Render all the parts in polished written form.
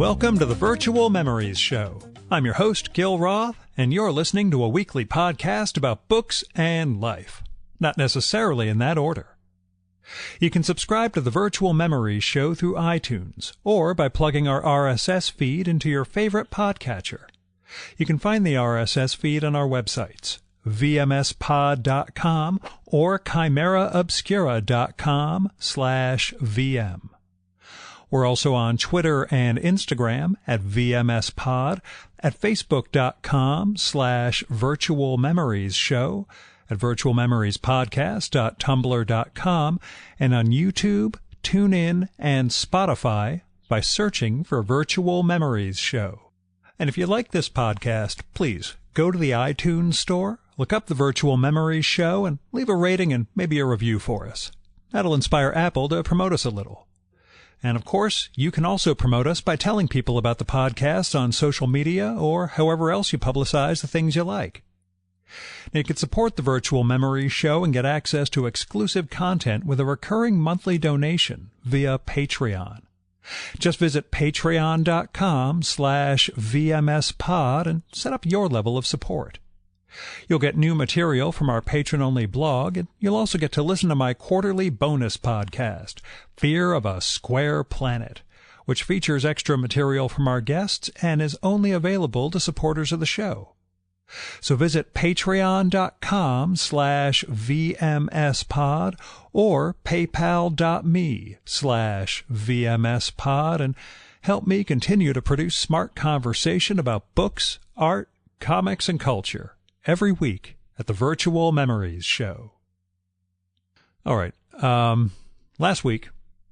Welcome to the Virtual Memories Show. I'm your host, Gil Roth, and you're listening to a weekly podcast about books and life. Not necessarily in that order. You can subscribe to the Virtual Memories Show through iTunes, or by plugging our RSS feed into your favorite podcatcher. You can find the RSS feed on our websites, vmspod.com or chimeraobscura.com/vm. We're also on Twitter and Instagram at VMSPod, at Facebook.com/Virtual Memories Show, at virtualmemoriespodcast.tumblr.com, and on YouTube, TuneIn, and Spotify by searching for Virtual Memories Show. And if you like this podcast, please go to the iTunes store, look up the Virtual Memories Show, and leave a rating and maybe a review for us. That'll inspire Apple to promote us a little. And of course, you can also promote us by telling people about the podcast on social media or however else you publicize the things you like. Now, you can support the Virtual Memories Show and get access to exclusive content with a recurring monthly donation via Patreon. Just visit patreon.com/VMSpod and set up your level of support. You'll get new material from our patron-only blog, and you'll also get to listen to my quarterly bonus podcast, Fear of a Square Planet, which features extra material from our guests and is only available to supporters of the show. So visit patreon.com/VMSpod or paypal.me/VMSpod and help me continue to produce smart conversation about books, art, comics, and culture every week at the Virtual Memories Show. All right. Last week,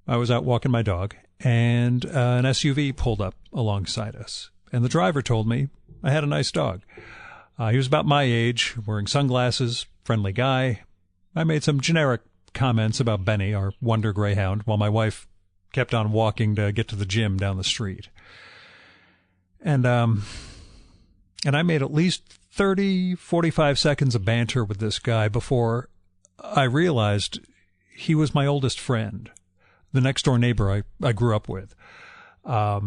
I was out walking my dog, and an SUV pulled up alongside us. And the driver told me I had a nice dog. He was about my age, wearing sunglasses, friendly guy. I made some generic comments about Benny, our Wonder Greyhound, while my wife kept on walking to get to the gym down the street. And I made at least 30, 45 seconds of banter with this guy before I realized he was my oldest friend, the next-door neighbor I grew up with. I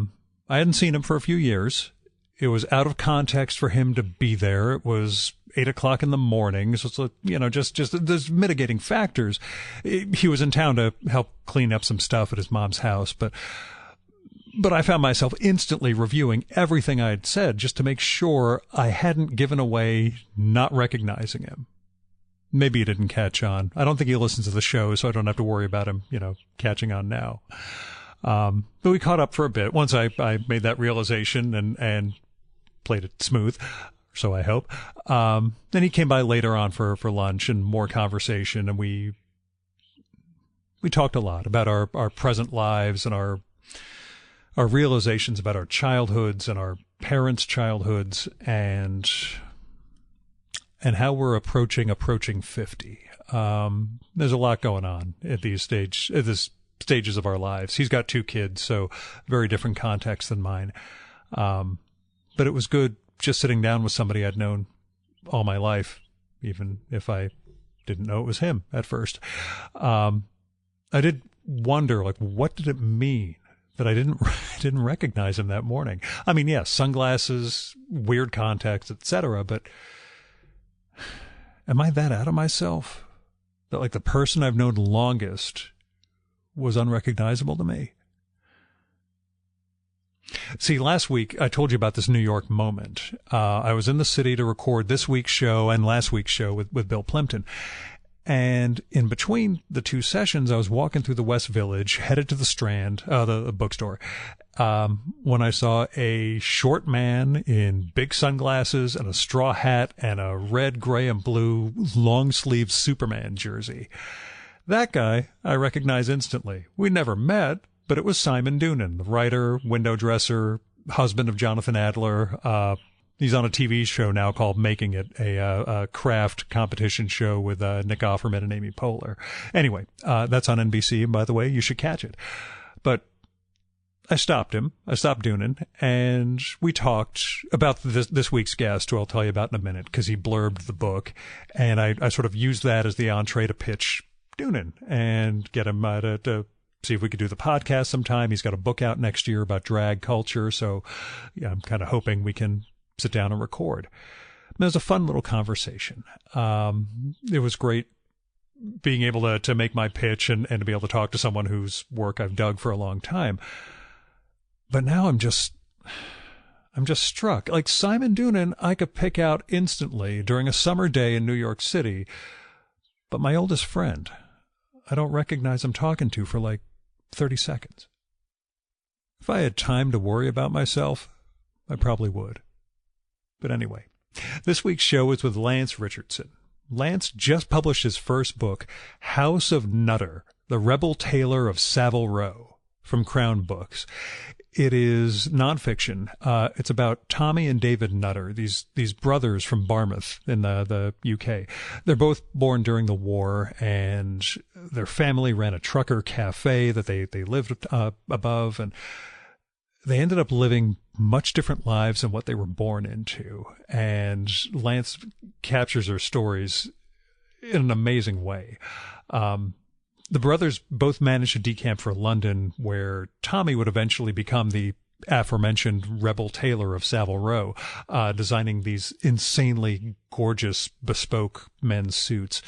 hadn't seen him for a few years. It was out of context for him to be there. It was 8 o'clock in the morning, so it's, just there's mitigating factors. He was in town to help clean up some stuff at his mom's house, but I found myself instantly reviewing everything I'd said just to make sure I hadn't given away not recognizing him. Maybe he didn't catch on. I don't think he listens to the show, so I don't have to worry about him, catching on now. But we caught up for a bit once I made that realization and played it smooth, so I hope. Then he came by later on for lunch and more conversation, and we talked a lot about our present lives and our realizations about our childhoods and our parents' childhoods and how we're approaching 50. There's a lot going on at this stages of our lives. He's got 2 kids, so very different context than mine. But it was good just sitting down with somebody I'd known all my life, even if I didn't know it was him at first. I did wonder, what did it mean that I didn't recognize him that morning? I mean, yes, sunglasses, weird context, etc. But am I that out of myself that the person I've known longest was unrecognizable to me? See, last week I told you about this New York moment. I was in the city to record this week's show and last week's show with Bill Plimpton. And in between the 2 sessions, I was walking through the West Village, headed to the Strand, the bookstore, when I saw a short man in big sunglasses and a straw hat and a red, gray, and blue long-sleeved Superman jersey. That guy I recognized instantly. We never met, but it was Simon Doonan, the writer, window dresser, husband of Jonathan Adler. He's on a TV show now called Making It, a craft competition show with Nick Offerman and Amy Poehler. Anyway, that's on NBC, and by the way, you should catch it. But I stopped Doonan, and we talked about this week's guest, who I'll tell you about in a minute, because he blurbed the book, and I sort of used that as the entree to pitch Doonan and get him to see if we could do the podcast sometime. He's got a book out next year about drag culture. So yeah, I'm kind of hoping we can sit down and record. It was a fun little conversation. It was great being able to make my pitch and to be able to talk to someone whose work I've dug for a long time. But now I'm just struck. Like Simon Doonan, I could pick out instantly during a summer day in New York City. But my oldest friend, I don't recognize I'm talking to for like 30 seconds. If I had time to worry about myself, I probably would. But anyway, this week's show is with Lance Richardson. Lance just published his first book, House of Nutter, The Rebel Tailor of Savile Row, from Crown Books. It is nonfiction. It's about Tommy and David Nutter, these brothers from Barmouth in the UK. They're both born during the war, and their family ran a trucker cafe that they lived above, and they ended up living much different lives than what they were born into. And Lance captures their stories in an amazing way. The brothers both managed to decamp for London, where Tommy would eventually become the aforementioned rebel tailor of Savile Row, designing these insanely gorgeous bespoke men's suits.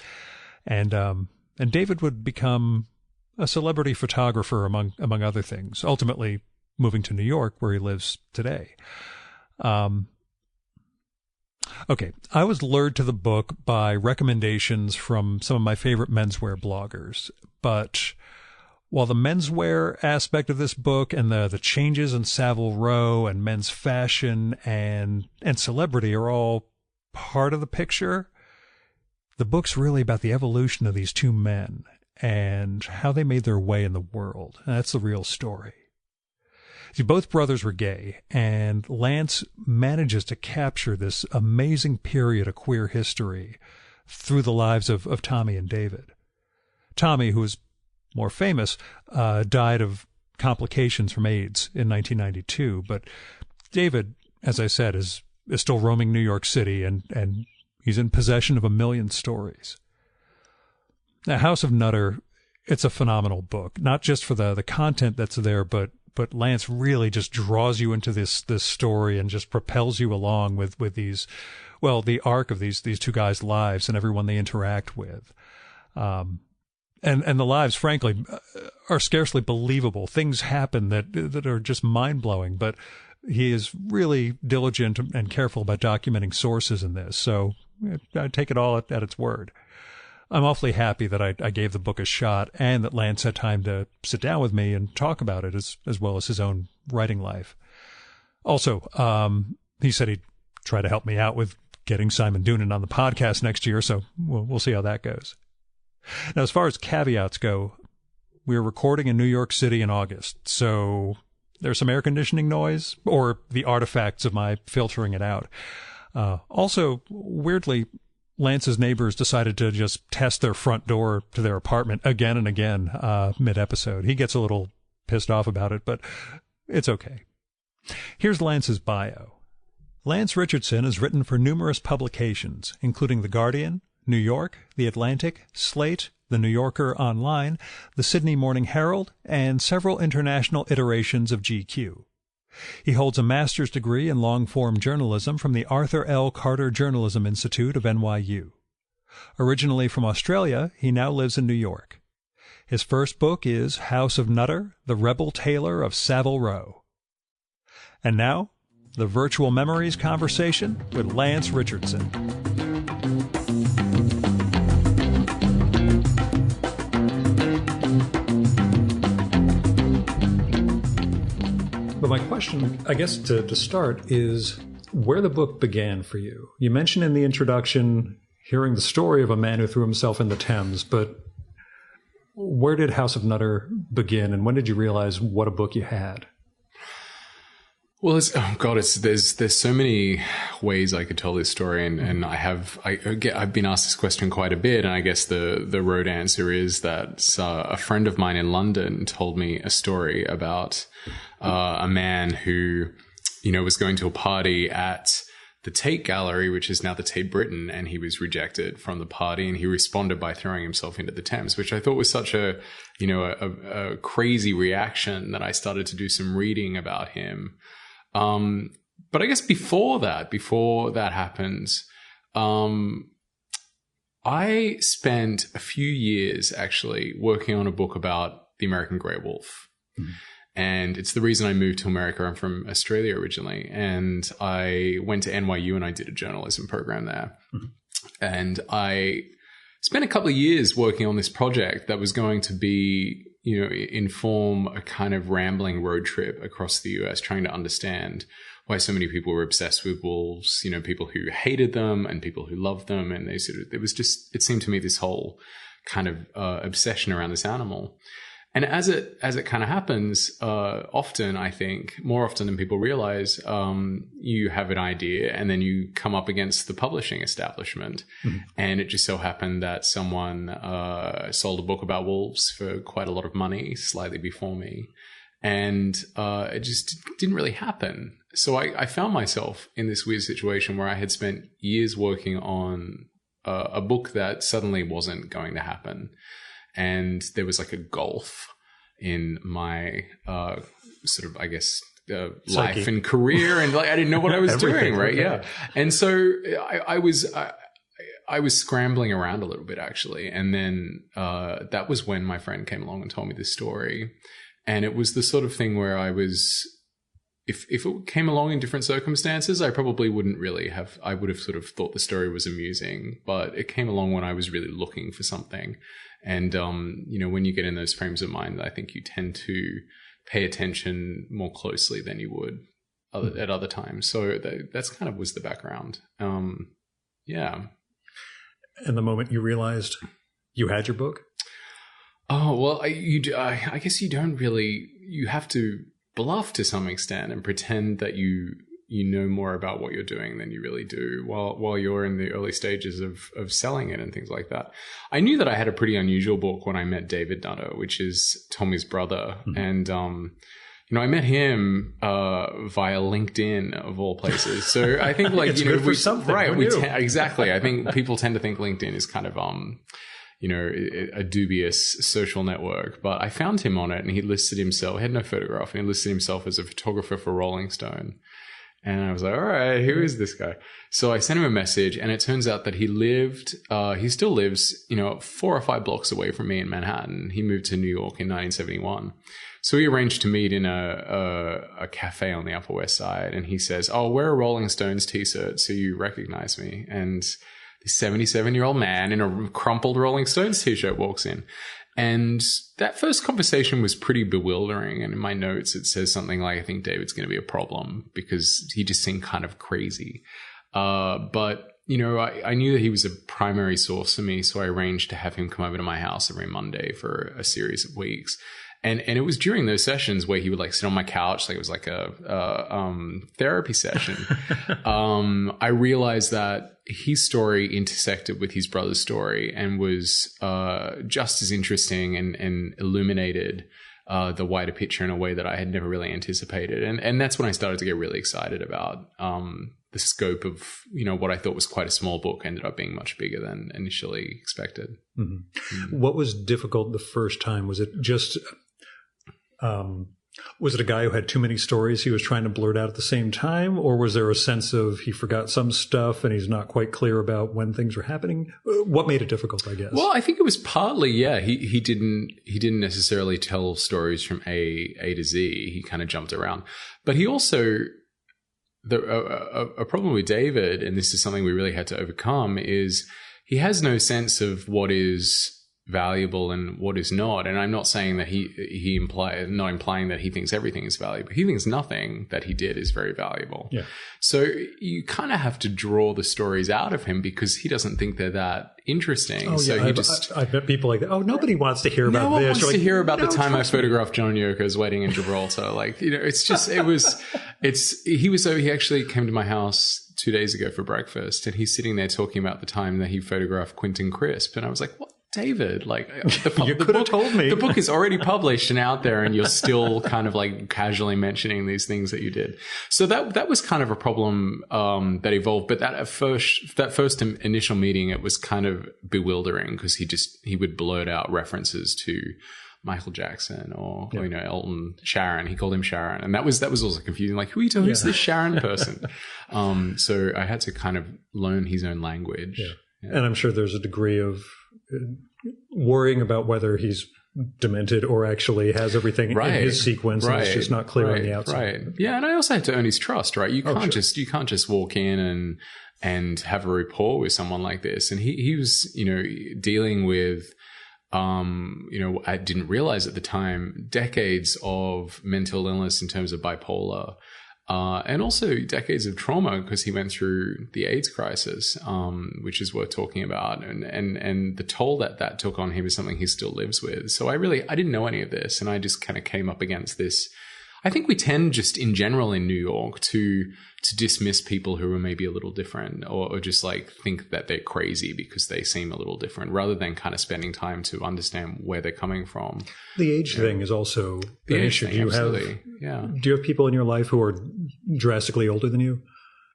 And David would become a celebrity photographer, among other things, ultimately moving to New York, where he lives today. Okay, I was lured to the book by recommendations from some of my favorite menswear bloggers, but while the menswear aspect of this book and the changes in Savile Row and men's fashion and celebrity are all part of the picture, the book's really about the evolution of these two men and how they made their way in the world. And that's the real story. See, both brothers were gay, and Lance manages to capture this amazing period of queer history through the lives of Tommy and David. Tommy, who was more famous, died of complications from AIDS in 1992, but David, as I said, is still roaming New York City, and he's in possession of 1 million stories. Now, House of Nutter, it's a phenomenal book, not just for the content that's there, but Lance really just draws you into this story and just propels you along with these, well, the arc of these two guys' lives and everyone they interact with. And the lives, frankly, are scarcely believable. Things happen that are just mind-blowing, but he is really diligent and careful about documenting sources in this. So I take it all at its word. I'm awfully happy that I gave the book a shot and that Lance had time to sit down with me and talk about it as well as his own writing life. Also, he said he'd try to help me out with getting Simon Doonan on the podcast next year, so we'll see how that goes. Now, as far as caveats go, we're recording in New York City in August, so there's some air conditioning noise or the artifacts of my filtering it out. Also, weirdly, Lance's neighbors decided to just test their front door to their apartment again and again mid-episode. He gets a little pissed off about it, but it's okay. Here's Lance's bio. Lance Richardson has written for numerous publications, including The Guardian, New York, The Atlantic, Slate, The New Yorker Online, The Sydney Morning Herald, and several international iterations of GQ. He holds a master's degree in long-form journalism from the Arthur L. Carter Journalism Institute of NYU. Originally from Australia, he now lives in New York. His first book is House of Nutter, The Rebel Tailor of Savile Row. And now, the Virtual Memories conversation with Lance Richardson. But my question, I guess, to start is where the book began for you. You mentioned in the introduction hearing the story of a man who threw himself in the Thames, but where did House of Nutter begin, and when did you realize what a book you had? Well, there's so many ways I could tell this story, and I've been asked this question quite a bit, and I guess the road answer is that a friend of mine in London told me a story about a man who, was going to a party at the Tate Gallery, which is now the Tate Britain, and he was rejected from the party, and he responded by throwing himself into the Thames, which I thought was such a crazy reaction that I started to do some reading about him. But I guess before that happens, I spent a few years actually working on a book about the American grey wolf. Mm-hmm. And it's the reason I moved to America. I'm from Australia originally. And I went to NYU and I did a journalism program there. Mm-hmm. And I spent a couple of years working on this project that was going to be, inform a kind of rambling road trip across the US, trying to understand why so many people were obsessed with wolves, people who hated them and people who loved them. And it seemed to me this whole kind of obsession around this animal. And as it kind of happens, often, I think, more often than people realize, you have an idea and then you come up against the publishing establishment. Mm-hmm. And it just so happened that someone sold a book about wolves for quite a lot of money slightly before me. And it just didn't really happen. So I found myself in this weird situation where I had spent years working on a book that suddenly wasn't going to happen. And there was like a gulf in my life and career, and like I didn't know what I was doing, right? Okay. Yeah, and so I was scrambling around a little bit actually, and then that was when my friend came along and told me this story, and it was the sort of thing where I was. If it came along in different circumstances, I probably wouldn't really have. I would have sort of thought the story was amusing, but it came along when I was really looking for something. And, when you get in those frames of mind, I think you tend to pay attention more closely than you would at other times. So that's kind of was the background. Yeah. And the moment you realized you had your book? Oh, well, I guess you don't really, you have to bluff to some extent and pretend that you know more about what you're doing than you really do while you're in the early stages of selling it and things like that. I knew that I had a pretty unusual book when I met David Nutter, which is Tommy's brother. Mm-hmm. And, I met him via LinkedIn of all places. So I think like, it's good for something. Right. Exactly. I think people tend to think LinkedIn is kind of, a dubious social network, but I found him on it and he listed himself, he had no photograph, and he listed himself as a photographer for Rolling Stone. And I was like, all right, who is this guy? So I sent him a message, and it turns out that he still lives, 4 or 5 blocks away from me in Manhattan. He moved to New York in 1971. So we arranged to meet in a cafe on the Upper West Side. And he says, oh, wear a Rolling Stones t-shirt so you recognize me. And this 77-year-old man in a crumpled Rolling Stones t-shirt walks in. And that first conversation was pretty bewildering. And in my notes, it says something like, I think David's going to be a problem because he just seemed kind of crazy. But, I knew that he was a primary source for me. So I arranged to have him come over to my house every Monday for a series of weeks. And it was during those sessions where he would like sit on my couch, like it was like a therapy session. I realized that his story intersected with his brother's story and was just as interesting and illuminated the wider picture in a way that I had never really anticipated. And that's when I started to get really excited about the scope of, what I thought was quite a small book ended up being much bigger than initially expected. Mm-hmm. Mm-hmm. What was difficult the first time? Was it just... was it a guy who had too many stories he was trying to blurt out at the same time? Or was there a sense of he forgot some stuff and he's not quite clear about when things were happening? What made it difficult, I guess? Well, I think it was partly, he didn't necessarily tell stories from A to Z. He kind of jumped around. But he also, a problem with David, and this is something we really had to overcome, is he has no sense of what is valuable and what is not. And I'm not saying that not implying that he thinks everything is valuable. He thinks nothing that he did is very valuable. Yeah. So you kind of have to draw the stories out of him because he doesn't think they're that interesting. Oh, yeah. So I bet people like that. Oh, nobody wants to hear about this. No one wants to hear about the time I photographed John Yoko's wedding in Gibraltar. It's just, he actually came to my house 2 days ago for breakfast and he's sitting there talking about the time that he photographed Quentin Crisp. And I was like, what? David, like You could have told me. The book is already published and out there, and you're still kind of like casually mentioning these things that you did. So that was kind of a problem that evolved. But that first initial meeting, it was kind of bewildering because he would blurt out references to Michael Jackson or Elton, Sharon. He called him Sharon, and that was also confusing. Like, who's this Sharon person? So I had to kind of learn his own language. Yeah. And I'm sure there's a degree of worrying about whether he's demented or actually has everything in his sequence, and it's just not clear on the outside. Right. Yeah, and I also had to earn his trust. Right. You can't just walk in and have a rapport with someone like this. And he was dealing with. I didn't realize at the time decades of mental illness in terms of bipolar. And also decades of trauma because he went through the AIDS crisis, which is worth talking about. And the toll that took on him is something he still lives with. So I didn't know any of this. And I just kind of came up against this. I think we tend just in general in New York to dismiss people who are maybe a little different or just like think that they're crazy because they seem a little different rather than kind of spending time to understand where they're coming from. The age thing is also the an age issue. thing, Do you absolutely. do you have people in your life who are drastically older than you?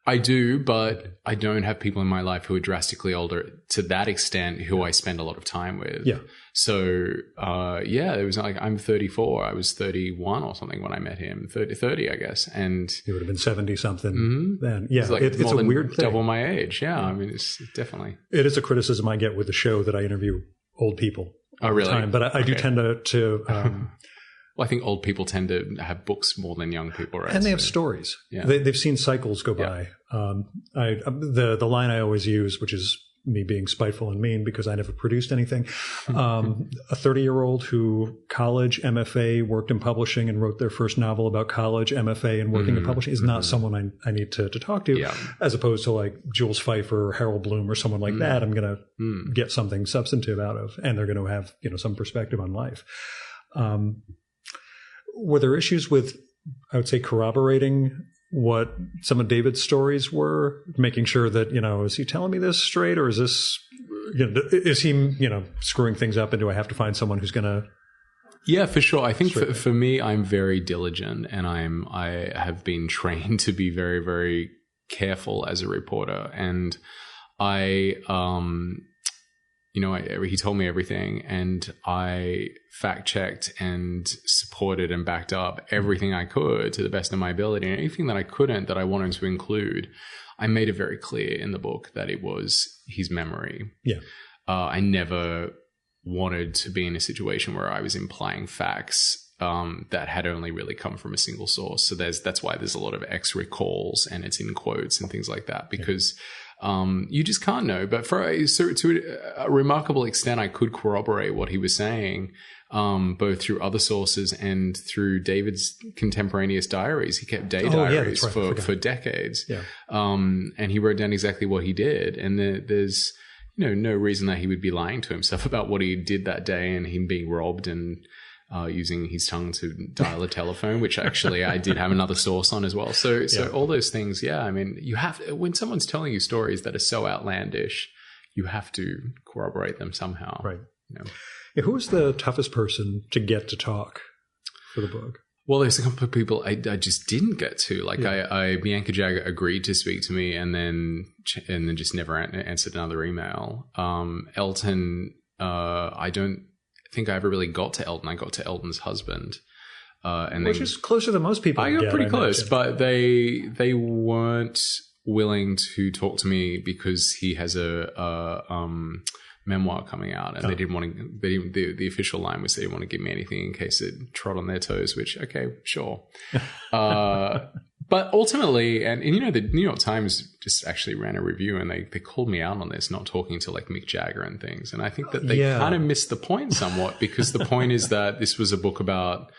I do, but I don't have people in my life who are drastically older to that extent who I spend a lot of time with. Yeah. So, it was like I'm 34. I was 31 or something when I met him. 30, I guess. And you would have been 70-something then. Yeah, it's a weird thing. Double my age. Yeah, I mean, it's definitely. It is a criticism I get with the show that I interview old people all the time. But I do tend to well, I think old people tend to have books more than young people, right? And they have stories. Yeah. They've seen cycles go by. The line I always use, which is me being spiteful and mean because I never produced anything, a 30-year-old who college, MFA, worked in publishing and wrote their first novel about college, MFA, and working in publishing is not someone I need to talk to, as opposed to like Jules Feiffer or Harold Bloom or someone like that. I'm going to get something substantive out of, and they're going to have some perspective on life. Were there issues with, I would say, corroborating what some of David's stories were, making sure that, is he telling me this straight or is this, is he, screwing things up and do I have to find someone who's going to? Yeah, for sure. I think for me, I'm very diligent and I have been trained to be very, very careful as a reporter. And he told me everything and I fact-checked and supported and backed up everything I could to the best of my ability. And anything that I couldn't, that I wanted to include, I made it very clear in the book that it was his memory. Yeah. I never wanted to be in a situation where I was implying facts that had only really come from a single source. So that's why there's a lot of X-recalls and it's in quotes and things like that because you just can't know. But to a remarkable extent, I could corroborate what he was saying, both through other sources and through David's contemporaneous diaries. He kept diaries for decades. Yeah. And he wrote down exactly what he did. And there's no reason that he would be lying to himself about what he did that day and him being robbed and using his tongue to dial a telephone, which actually I did have another source on as well. So all those things, I mean, you have to, when someone's telling you stories that are so outlandish, you have to corroborate them somehow. Right. Yeah, who was the toughest person to get to talk for the book? Well, there's a couple of people I just didn't get to. Like Bianca Jagger agreed to speak to me and then just never answered another email. Elton, I don't think I ever really got to Elton. I got to Elton's husband, which is closer than most people. I got pretty close, but they weren't willing to talk to me because he has a memoir coming out, and they didn't want to. The official line was they didn't want to give me anything in case it trod on their toes. Which sure. But ultimately, and the New York Times just actually ran a review and they called me out on this, not talking to like Mick Jagger and things. And I think that they kind of missed the point somewhat because the point is that this was a book about,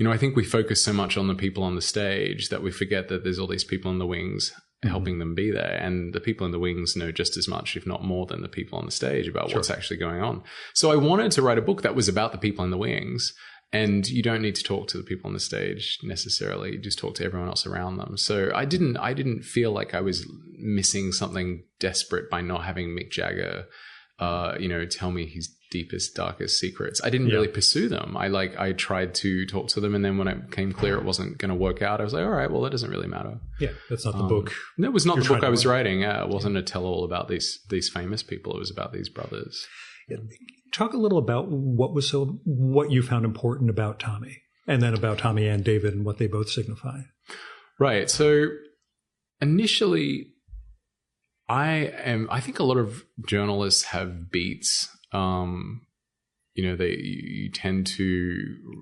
I think we focus so much on the people on the stage that we forget that there's all these people in the wings helping them be there. And the people in the wings know just as much, if not more than the people on the stage about what's actually going on. So I wanted to write a book that was about the people in the wings. And you don't need to talk to the people on the stage necessarily. You just talk to everyone else around them. So I didn't feel like I was missing something desperate by not having Mick Jagger tell me his deepest, darkest secrets. I didn't really pursue them. I tried to talk to them, and then when it became clear it wasn't going to work out, I was like, all right, well, that doesn't really matter. Yeah, that's not the book. That was not the book I was writing. It wasn't a tell-all about these famous people. It was about these brothers. Yeah. Talk a little about what you found important about Tommy, and then about Tommy and David and what they both signify. Right. So initially, I think a lot of journalists have beats. You tend to,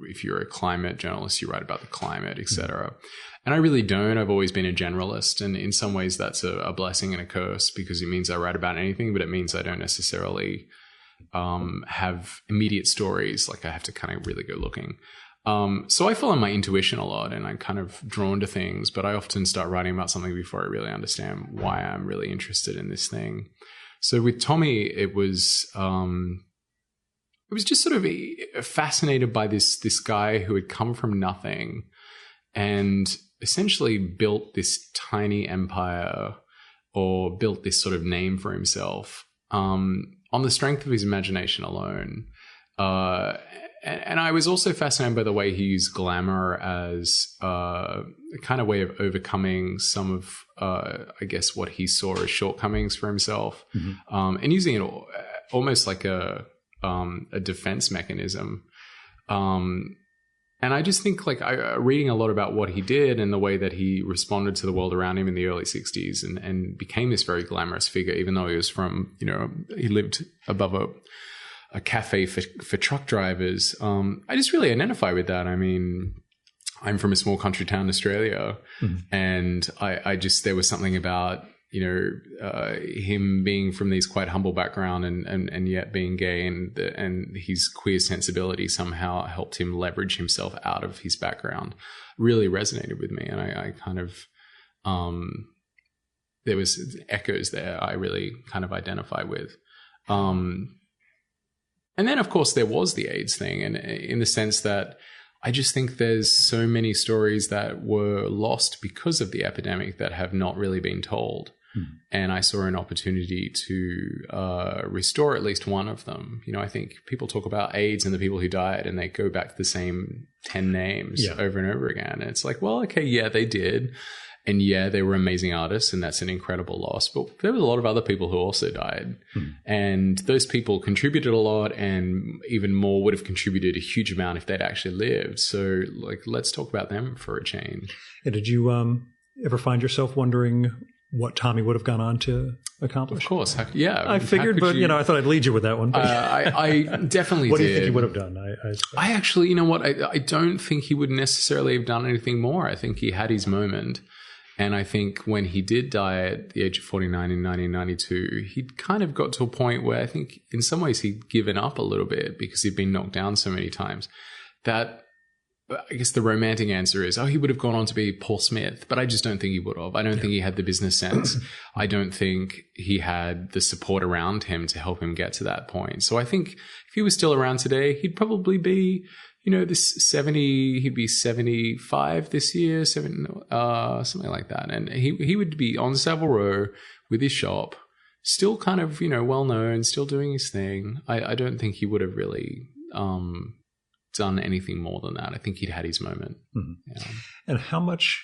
if you're a climate journalist, you write about the climate, etc. And I really don't. I've always been a generalist, and in some ways that's a blessing and a curse, because it means I write about anything, but it means I don't necessarily have immediate stories. Like I have to kind of really go looking. So I follow my intuition a lot, and I'm kind of drawn to things, but I often start writing about something before I really understand why I'm really interested in this thing. So with Tommy, it was just sort of fascinated by this guy who had come from nothing and essentially built this tiny empire, or built this sort of name for himself on the strength of his imagination alone. And I was also fascinated by the way he used glamour as a kind of way of overcoming some of, I guess, what he saw as shortcomings for himself, and using it almost like a defense mechanism. And I just think, like, reading a lot about what he did and the way that he responded to the world around him in the early 60s and became this very glamorous figure, even though he was from, he lived above a cafe for truck drivers. I just really identify with that. I mean, I'm from a small country town in Australia, and I just, there was something about, him being from these quite humble background and yet being gay, and his queer sensibility somehow helped him leverage himself out of his background, really resonated with me. And I kind of, there was echoes there I really kind of identify with. And then, of course, there was the AIDS thing, and in the sense that I just think there's so many stories that were lost because of the epidemic that have not really been told. And I saw an opportunity to restore at least one of them. I think people talk about AIDS and the people who died, and they go back to the same 10 names over and over again. And it's like, well, okay, yeah, they did. And yeah, they were amazing artists, and that's an incredible loss. But there was a lot of other people who also died. And those people contributed a lot, and even more would have contributed a huge amount if they'd actually lived. So, like, let's talk about them for a change. And did you ever find yourself wondering what Tommy would have gone on to accomplish? Of course. Yeah. I figured, but I thought I'd lead you with that one. But I definitely what did. What do you think he would have done? I actually, you know what? I don't think he would necessarily have done anything more. I think he had his moment. And I think when he did die at the age of 49 in 1992, he'd kind of got to a point where I think in some ways he'd given up a little bit because he'd been knocked down so many times. That, I guess the romantic answer is, he would have gone on to be Paul Smith, but I just don't think he would have. I don't think he had the business sense. I don't think he had the support around him to help him get to that point. So I think if he was still around today, he'd probably be, he'd be 75 this year, something like that. And he would be on Savile Row with his shop, still kind of, well known, still doing his thing. I don't think he would have really, done anything more than that. I think he'd had his moment. Yeah. And how much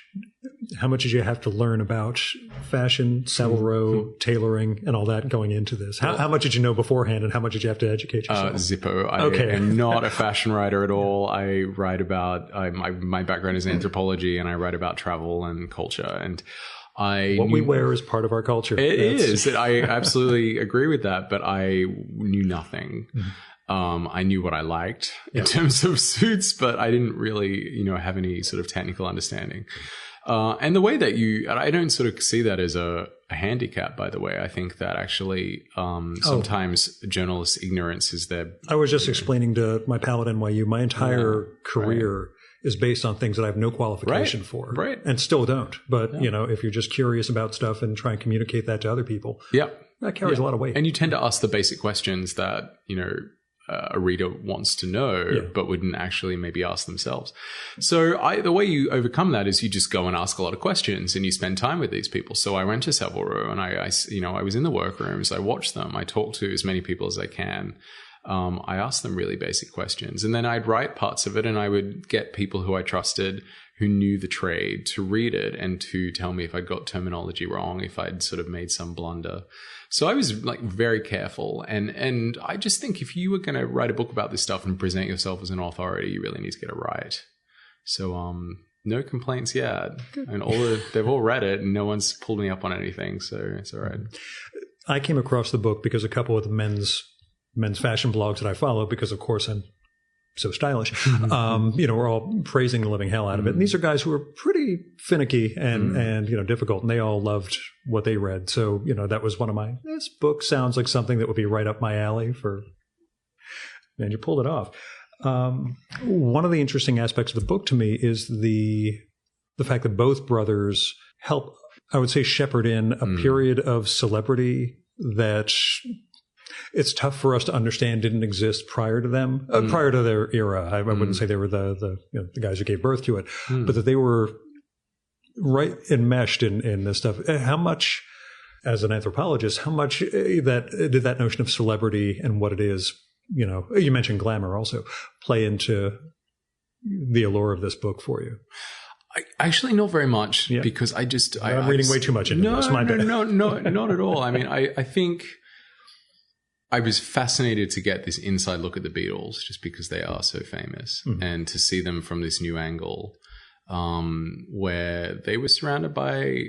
did you have to learn about fashion, Savile Row, tailoring, and all that going into this? How much did you know beforehand, and how much did you have to educate yourself? Zippo. I am not a fashion writer at all. I write about, my background is anthropology, and I write about travel and culture. And we wear is part of our culture. It is. I absolutely agree with that, but I knew nothing. I knew what I liked in terms of suits, but I didn't really, have any sort of technical understanding. And the way that I don't sort of see that as a handicap, by the way. I think that actually sometimes journalists' ignorance is their... I was just explaining to my pal at NYU, my entire career is based on things that I have no qualification for. Right. And still don't. But, if you're just curious about stuff and try and communicate that to other people, that carries a lot of weight. And you tend to ask the basic questions that, a reader wants to know, but wouldn't actually maybe ask themselves. So the way you overcome that is you just go and ask a lot of questions and you spend time with these people. So I went to Savile Row and I was in the workrooms. I watched them. I talked to as many people as I can. I asked them really basic questions, and then I'd write parts of it, and I would get people who I trusted, who knew the trade, to read it and to tell me if I'd got terminology wrong, if I'd sort of made some blunder. So I was like very careful, and I just think if you were going to write a book about this stuff and present yourself as an authority, you really need to get it right. So no complaints yet, and they've all read it, and no one's pulled me up on anything, so it's all right. I came across the book because a couple of the men's fashion blogs that I follow, because of course I'm so stylish, we're all praising the living hell out of it. And these are guys who are pretty finicky and difficult, and they all loved what they read. So, that was one of this book sounds like something that would be right up my alley and you pulled it off. One of the interesting aspects of the book to me is the fact that both brothers help, I would say, shepherd in a period of celebrity that it's tough for us to understand didn't exist prior to them, prior to their era. I wouldn't say they were the guys who gave birth to it, but that they were right enmeshed in this stuff. How much, as an anthropologist, how much that notion of celebrity and what it is, you mentioned glamour also, play into the allure of this book for you? Actually, not very much, because I'm reading way too much into this. My bad. No, not at all. I mean, I think I was fascinated to get this inside look at the Beatles, just because they are so famous, and to see them from this new angle, where they were surrounded by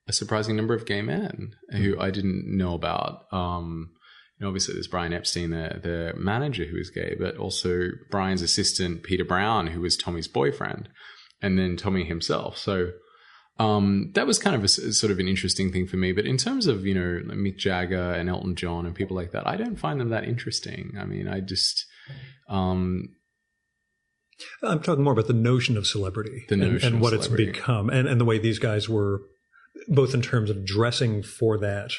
a surprising number of gay men who I didn't know about. Obviously, there's Brian Epstein, the manager, who was gay, but also Brian's assistant, Peter Brown, who was Tommy's boyfriend, and then Tommy himself. So that was kind of a sort of an interesting thing for me. But in terms of, Mick Jagger and Elton John and people like that, I don't find them that interesting. I mean, I just... I'm talking more about the notion of celebrity and what it's become, and the way these guys were, both in terms of dressing for that,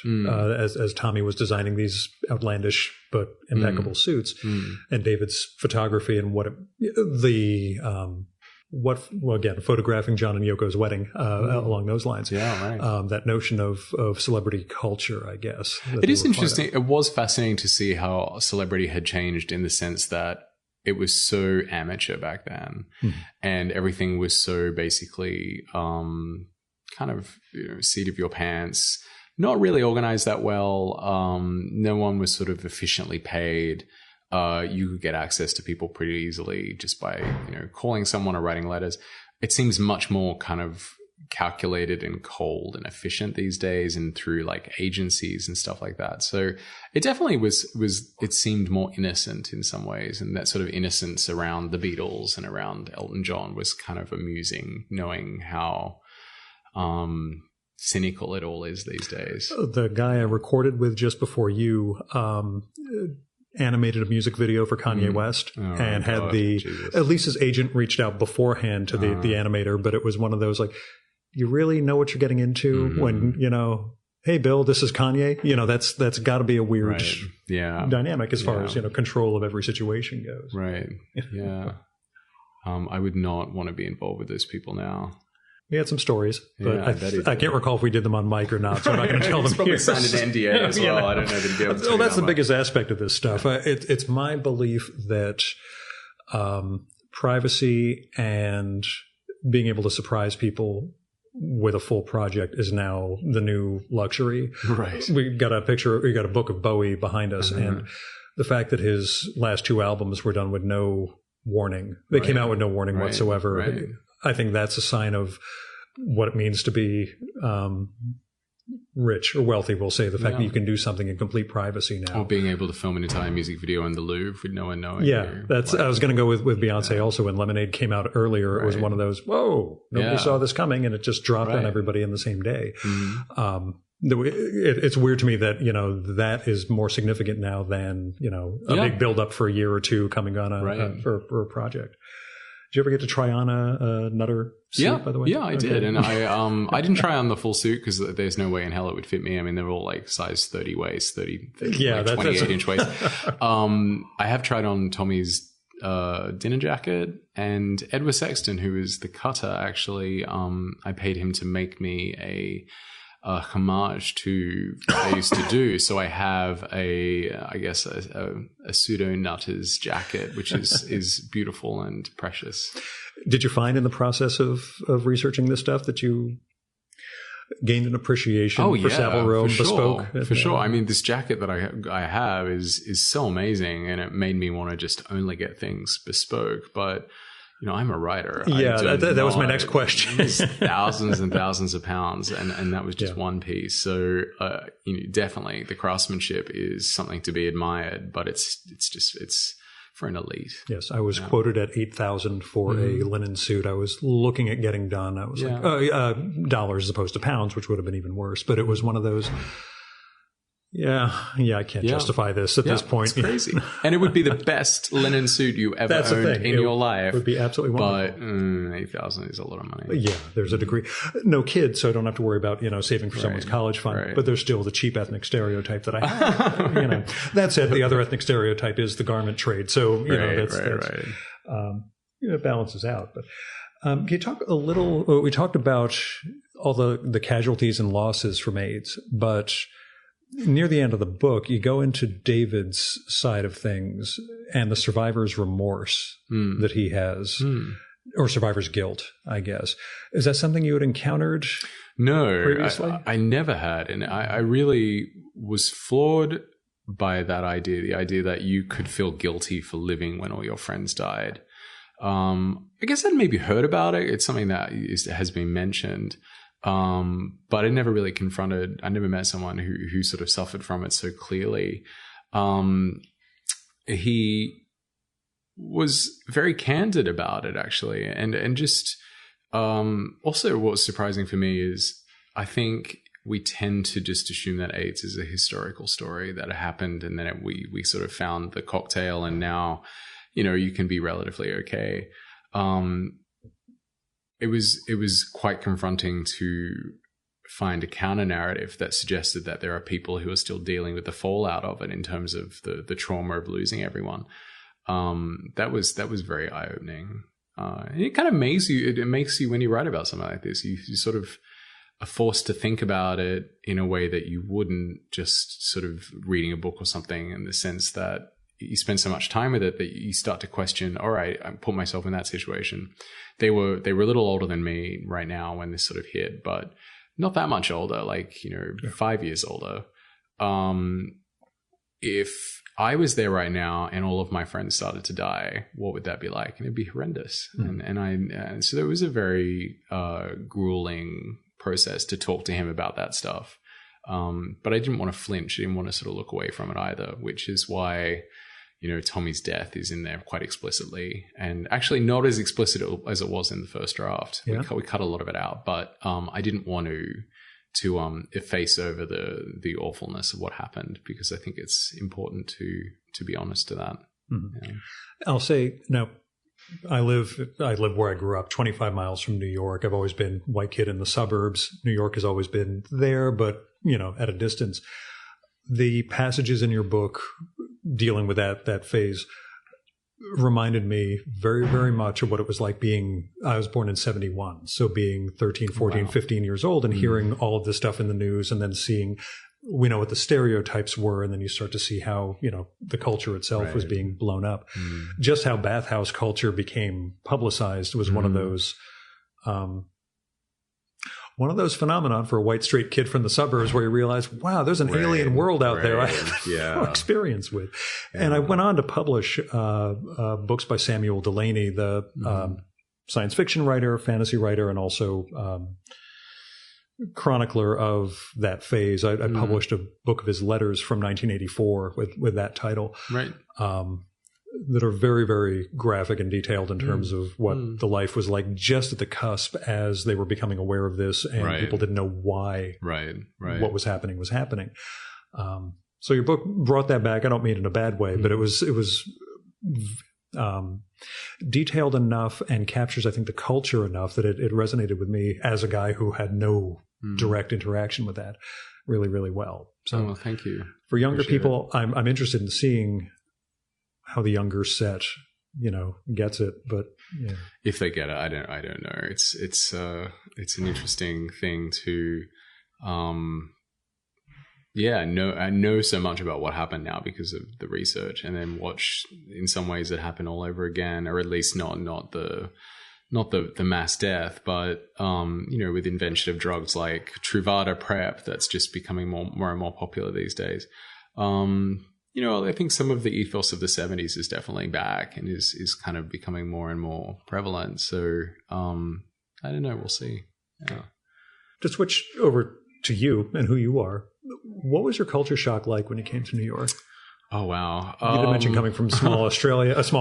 as Tommy was designing these outlandish but impeccable suits, and David's photography and photographing John and Yoko's wedding, along those lines. Yeah, right. That notion of celebrity culture, I guess. It is interesting. It was fascinating to see how celebrity had changed, in the sense that it was so amateur back then, and everything was so basically kind of seat of your pants, not really organized that well. No one was sort of efficiently paid. You could get access to people pretty easily just by, calling someone or writing letters. It seems much more kind of calculated and cold and efficient these days, and through like agencies and stuff like that. So it definitely it seemed more innocent in some ways. And that sort of innocence around the Beatles and around Elton John was kind of amusing, knowing how cynical it all is these days. The guy I recorded with just before you, animated a music video for Kanye West, and had at least his agent reached out beforehand to the animator, but it was one of those like, you really know what you're getting into when, hey, Bill, this is Kanye. That's got to be a weird dynamic as far as, control of every situation goes. Right. Yeah. I would not want to be involved with those people now. We had some stories, but I can't recall if we did them on mic or not, so I'm not going to tell them here. Probably signed an NDA as well. I don't know that you'd be able to. Well, that's the biggest aspect of this stuff. It's my belief that privacy and being able to surprise people with a full project is now the new luxury. Right. We got a book of Bowie behind us, and the fact that his last two albums were done with no warning. They came out with no warning whatsoever. Right. I think that's a sign of what it means to be rich or wealthy, we'll say. The fact that you can do something in complete privacy now. Or being able to film an entire music video in the Louvre with no one knowing. Yeah, I was going to go with Beyonce also. When Lemonade came out earlier, it was one of those, whoa, nobody saw this coming, and it just dropped on everybody in the same day. It's weird to me that, that is more significant now than, a big build up for a year or two coming on for a project. you ever get to try on a Nutter suit, by the way? Yeah, I did. And I didn't try on the full suit because there's no way in hell it would fit me. I mean, they're all like size 30 waist, 30 like 28-inch waist. I have tried on Tommy's dinner jacket, and Edward Sexton, who is the cutter, actually, I paid him to make me a homage to what I used to do. So I have a pseudo Nutters jacket, which is beautiful and precious. Did you find in the process of researching this stuff that you gained an appreciation for Savile Row and bespoke? For sure. I mean, this jacket that I have is so amazing, and it made me want to just only get things bespoke. But I'm a writer. Yeah, that was my next question. It's thousands and thousands of pounds, and that was just one piece. So, definitely the craftsmanship is something to be admired, but it's for an elite. Yes, I was quoted at $8,000 for a linen suit I was looking at getting done. I was like, dollars as opposed to pounds, which would have been even worse. But it was one of those. I can't justify this at this point. It's crazy. And it would be the best linen suit you ever owned in your life. It would be absolutely wonderful. But $8,000 is a lot of money. Yeah, there's a degree. No kids, so I don't have to worry about, saving for someone's college fund. Right. But there's still the cheap ethnic stereotype that I have. That said, the other ethnic stereotype is the garment trade. So, it balances out. But can you talk a little, we talked about all the casualties and losses from AIDS, but near the end of the book, you go into David's side of things and the survivor's remorse that he has, or survivor's guilt, I guess. Is that something you had encountered previously? I never had. And I really was floored by that idea, the idea that you could feel guilty for living when all your friends died. I guess I'd maybe heard about it. It's something that has been mentioned. But I never really I never met someone who sort of suffered from it so clearly. He was very candid about it, actually. And just, also what was surprising for me is I think we tend to just assume that AIDS is a historical story that happened, and then we sort of found the cocktail, and now, you can be relatively okay. It was quite confronting to find a counter narrative that suggested that there are people who are still dealing with the fallout of it in terms of the trauma of losing everyone. That was very eye opening. It kind of makes you. It makes you, when you write about something like this, you sort of are forced to think about it in a way that you wouldn't just sort of reading a book or something. In the sense that you spend so much time with it that you start to question, all right, I put myself in that situation. They were a little older than me right now when this sort of hit, but not that much older, 5 years older. If I was there right now and all of my friends started to die, what would that be like? And it'd be horrendous. And so there was a very grueling process to talk to him about that stuff. But I didn't want to flinch. I didn't want to sort of look away from it either, which is why, Tommy's death is in there quite explicitly, and actually not as explicit as it was in the first draft. Yeah. We cut a lot of it out, but I didn't want to efface over the awfulness of what happened, because I think it's important to be honest to that. Mm-hmm. Yeah. I'll say now, I live where I grew up, 25 miles from New York. I've always been white kid in the suburbs. New York has always been there, but at a distance. The passages in your book dealing with that phase reminded me very, very much of what it was like I was born in 1971. So being 13, 14, 15 years old and hearing all of this stuff in the news, and then seeing, we know what the stereotypes were. And then you start to see how, the culture itself was being blown up. Just how bathhouse culture became publicized was one of those phenomenon for a white straight kid from the suburbs, where you realize, wow, there's an alien world out there I have no experience with. Yeah. And I went on to publish books by Samuel Delany, the science fiction writer, fantasy writer, and also chronicler of that phase. I published a book of his letters from 1984 with that title. Right. That are very, very graphic and detailed in terms of what the life was like just at the cusp as they were becoming aware of this, and people didn't know why what was happening was happening. So your book brought that back. I don't mean it in a bad way, but it was detailed enough and captures, I think, the culture enough that it resonated with me as a guy who had no direct interaction with that really, really well. So thank you. For younger people, I'm interested in seeing how the younger set, gets it. But if they get it, I don't know. It's an interesting thing to, I know so much about what happened now because of the research, and then watch in some ways it happen all over again, or at least not the mass death, but with invention of drugs like Truvada PrEP, that's just becoming more and more popular these days. I think some of the ethos of the 70s is definitely back and is kind of becoming more and more prevalent. So I don't know, we'll see. Yeah. To switch over to you and who you are, what was your culture shock like when you came to New York? Oh, wow. You did mention coming from a small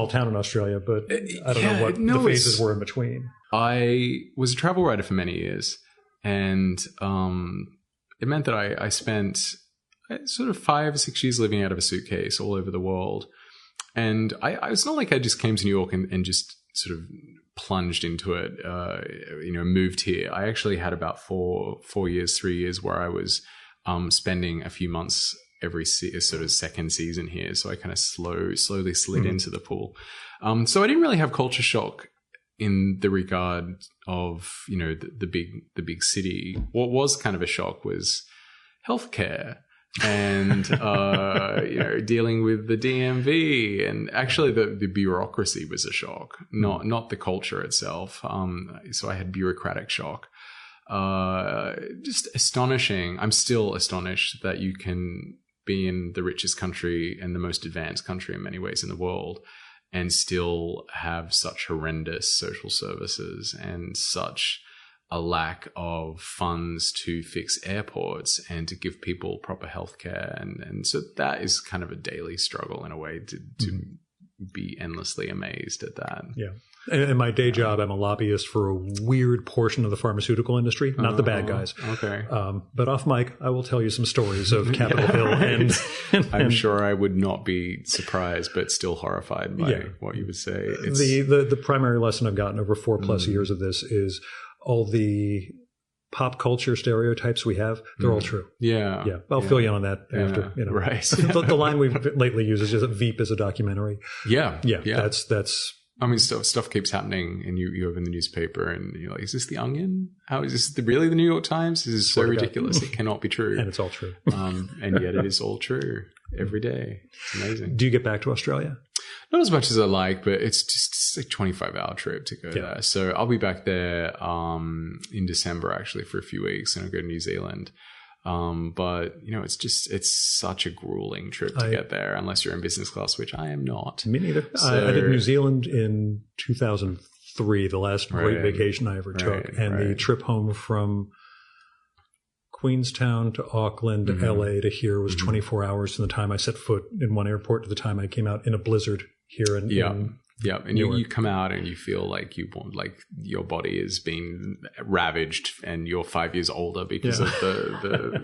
town in Australia, but I don't know what the phases were in between. I was a travel writer for many years, and it meant that I spent sort of 5 or 6 years living out of a suitcase all over the world. And it's not like I just came to New York and just sort of plunged into it, moved here. I actually had about 3 years where I was spending a few months every sort of second season here. So I kind of slowly slid into the pool. So I didn't really have culture shock in the regard of, the big city. What was kind of a shock was healthcare and, dealing with the DMV, and actually the bureaucracy was a shock, not the culture itself. So I had bureaucratic shock. Just astonishing. I'm still astonished that you can be in the richest country and the most advanced country in many ways in the world and still have such horrendous social services and such a lack of funds to fix airports and to give people proper healthcare. And so that is kind of a daily struggle in a way to be endlessly amazed at that. Yeah. In my day job, I'm a lobbyist for a weird portion of the pharmaceutical industry, not the bad guys. Okay. But off mic, I will tell you some stories of Capitol Hill. And I'm sure I would not be surprised, but still horrified by what you would say. The primary lesson I've gotten over 4+ years of this is all the pop culture stereotypes we have, they're all true. Yeah. Yeah. I'll fill you in on that after. Right. The line we've lately used is just that Veep is a documentary. Yeah. That's I mean, stuff keeps happening, and you have in the newspaper, and you're like, "Is this the Onion? How is this really the New York Times? This is so ridiculous. It cannot be true." And it's all true. And yet it is all true every day. It's amazing. Do you get back to Australia? Not as much as I like, but it's a 25-hour trip to go there. So I'll be back there in December, actually, for a few weeks, and I'll go to New Zealand. But it's such a grueling trip to get there unless you're in business class, which I am not. Me neither. So, I did New Zealand in 2003, the last great vacation I ever took. And the trip home from Queenstown to Auckland to LA to here was 24 hours from the time I set foot in one airport to the time I came out in a blizzard here in Yeah, and you come out and you feel like your body is being ravaged and you're 5 years older because of the.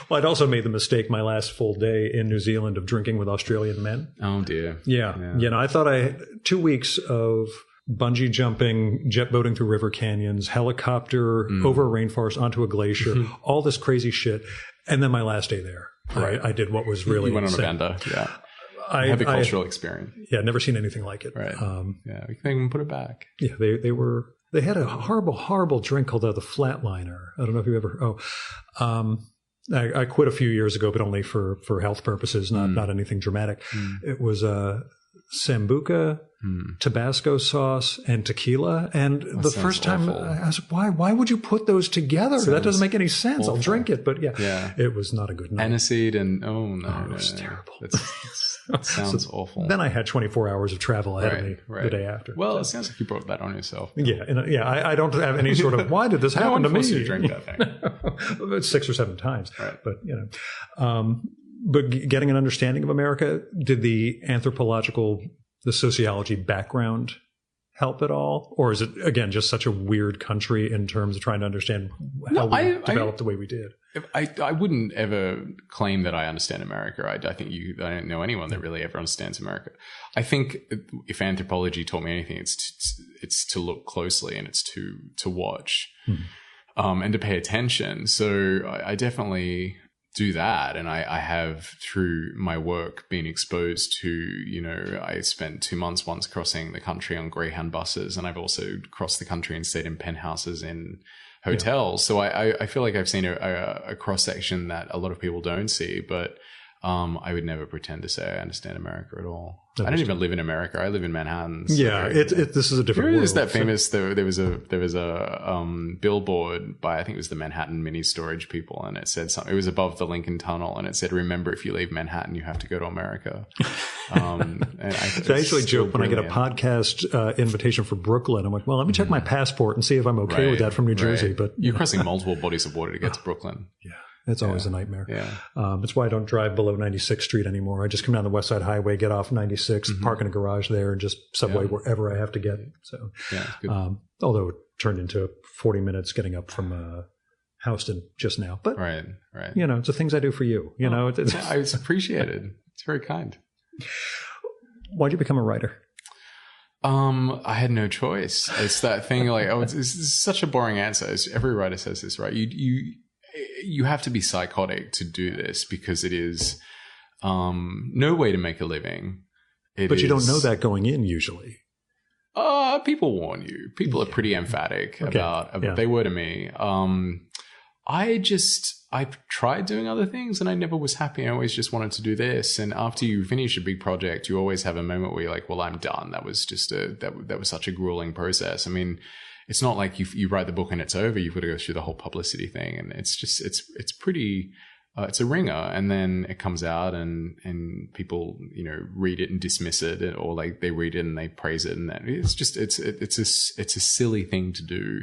Well, I'd also made the mistake my last full day in New Zealand of drinking with Australian men. Oh dear. Yeah. I thought I had 2 weeks of bungee jumping, jet boating through river canyons, helicopter over a rainforest onto a glacier, all this crazy shit, and then my last day there. Right. I did what was really you went insane. on a bender. Yeah. Have a cultural experience. Yeah, never seen anything like it. Right. We can put it back. Yeah, they had a horrible drink called the Flatliner. I don't know if you ever. I quit a few years ago, but only for health purposes, not anything dramatic. It was Sambuca, Tabasco sauce, and tequila. And the first time I was like, why would you put those together? That doesn't make any sense. Awful. I'll drink it. But it was not a good night. Aniseed and it was terrible. That sounds awful. Then I had 24 hours of travel ahead of me the day after. Well, it sounds like you brought that on yourself. I don't have any sort of, why did this happen to me? You drink that thing. 6 or 7 times. Right. But, but getting an understanding of America, did the sociology background help at all? Or is it, again, just such a weird country in terms of trying to understand how we developed the way we did? I wouldn't ever claim that I understand America. I don't know anyone that really ever understands America. I think if anthropology taught me anything, it's to look closely and it's to watch and to pay attention. So I definitely do that. And I have, through my work, been exposed to, I spent 2 months once crossing the country on Greyhound buses, and I've also crossed the country and stayed in penthouses in hotels. So I feel like I've seen a cross-section that a lot of people don't see, but I would never pretend to say I understand America at all. I don't even live in America. I live in Manhattan. So this is a different world. There's that famous, there was a billboard by, I think it was the Manhattan mini storage people, and it said something, it was above the Lincoln Tunnel, and it said, "Remember, if you leave Manhattan, you have to go to America." And I actually joke when I get a podcast invitation for Brooklyn, I'm like, well, let me check my passport and see if I'm okay with that from New Jersey. But you're crossing multiple bodies of water to get to Brooklyn. Yeah. It's always a nightmare. Yeah. It's why I don't drive beloh 96th Street anymore. I just come down the West Side Highway, get off 96, park in a garage there, and just subway wherever I have to get. So, although it turned into 40 minutes getting up from Houston just now. But, right. It's the things I do for you. It's appreciated. It's very kind. Why'd you become a writer? I had no choice. It's that thing like, it's such a boring answer. Every writer says this, right? You have to be psychotic to do this because it is no way to make a living. But you don't know that going in usually. People warn you. People are pretty emphatic about they were to me. I've tried doing other things and I never was happy. I always just wanted to do this. And after you finish a big project, you always have a moment where you're like, well, I'm done. That was just that was such a grueling process. I mean, it's not like you write the book and it's over. You've got to go through the whole publicity thing. And it's just, it's pretty, it's a ringer. And then it comes out and people, read it and dismiss it, or like they read it and they praise it. And it's just, it's a silly thing to do.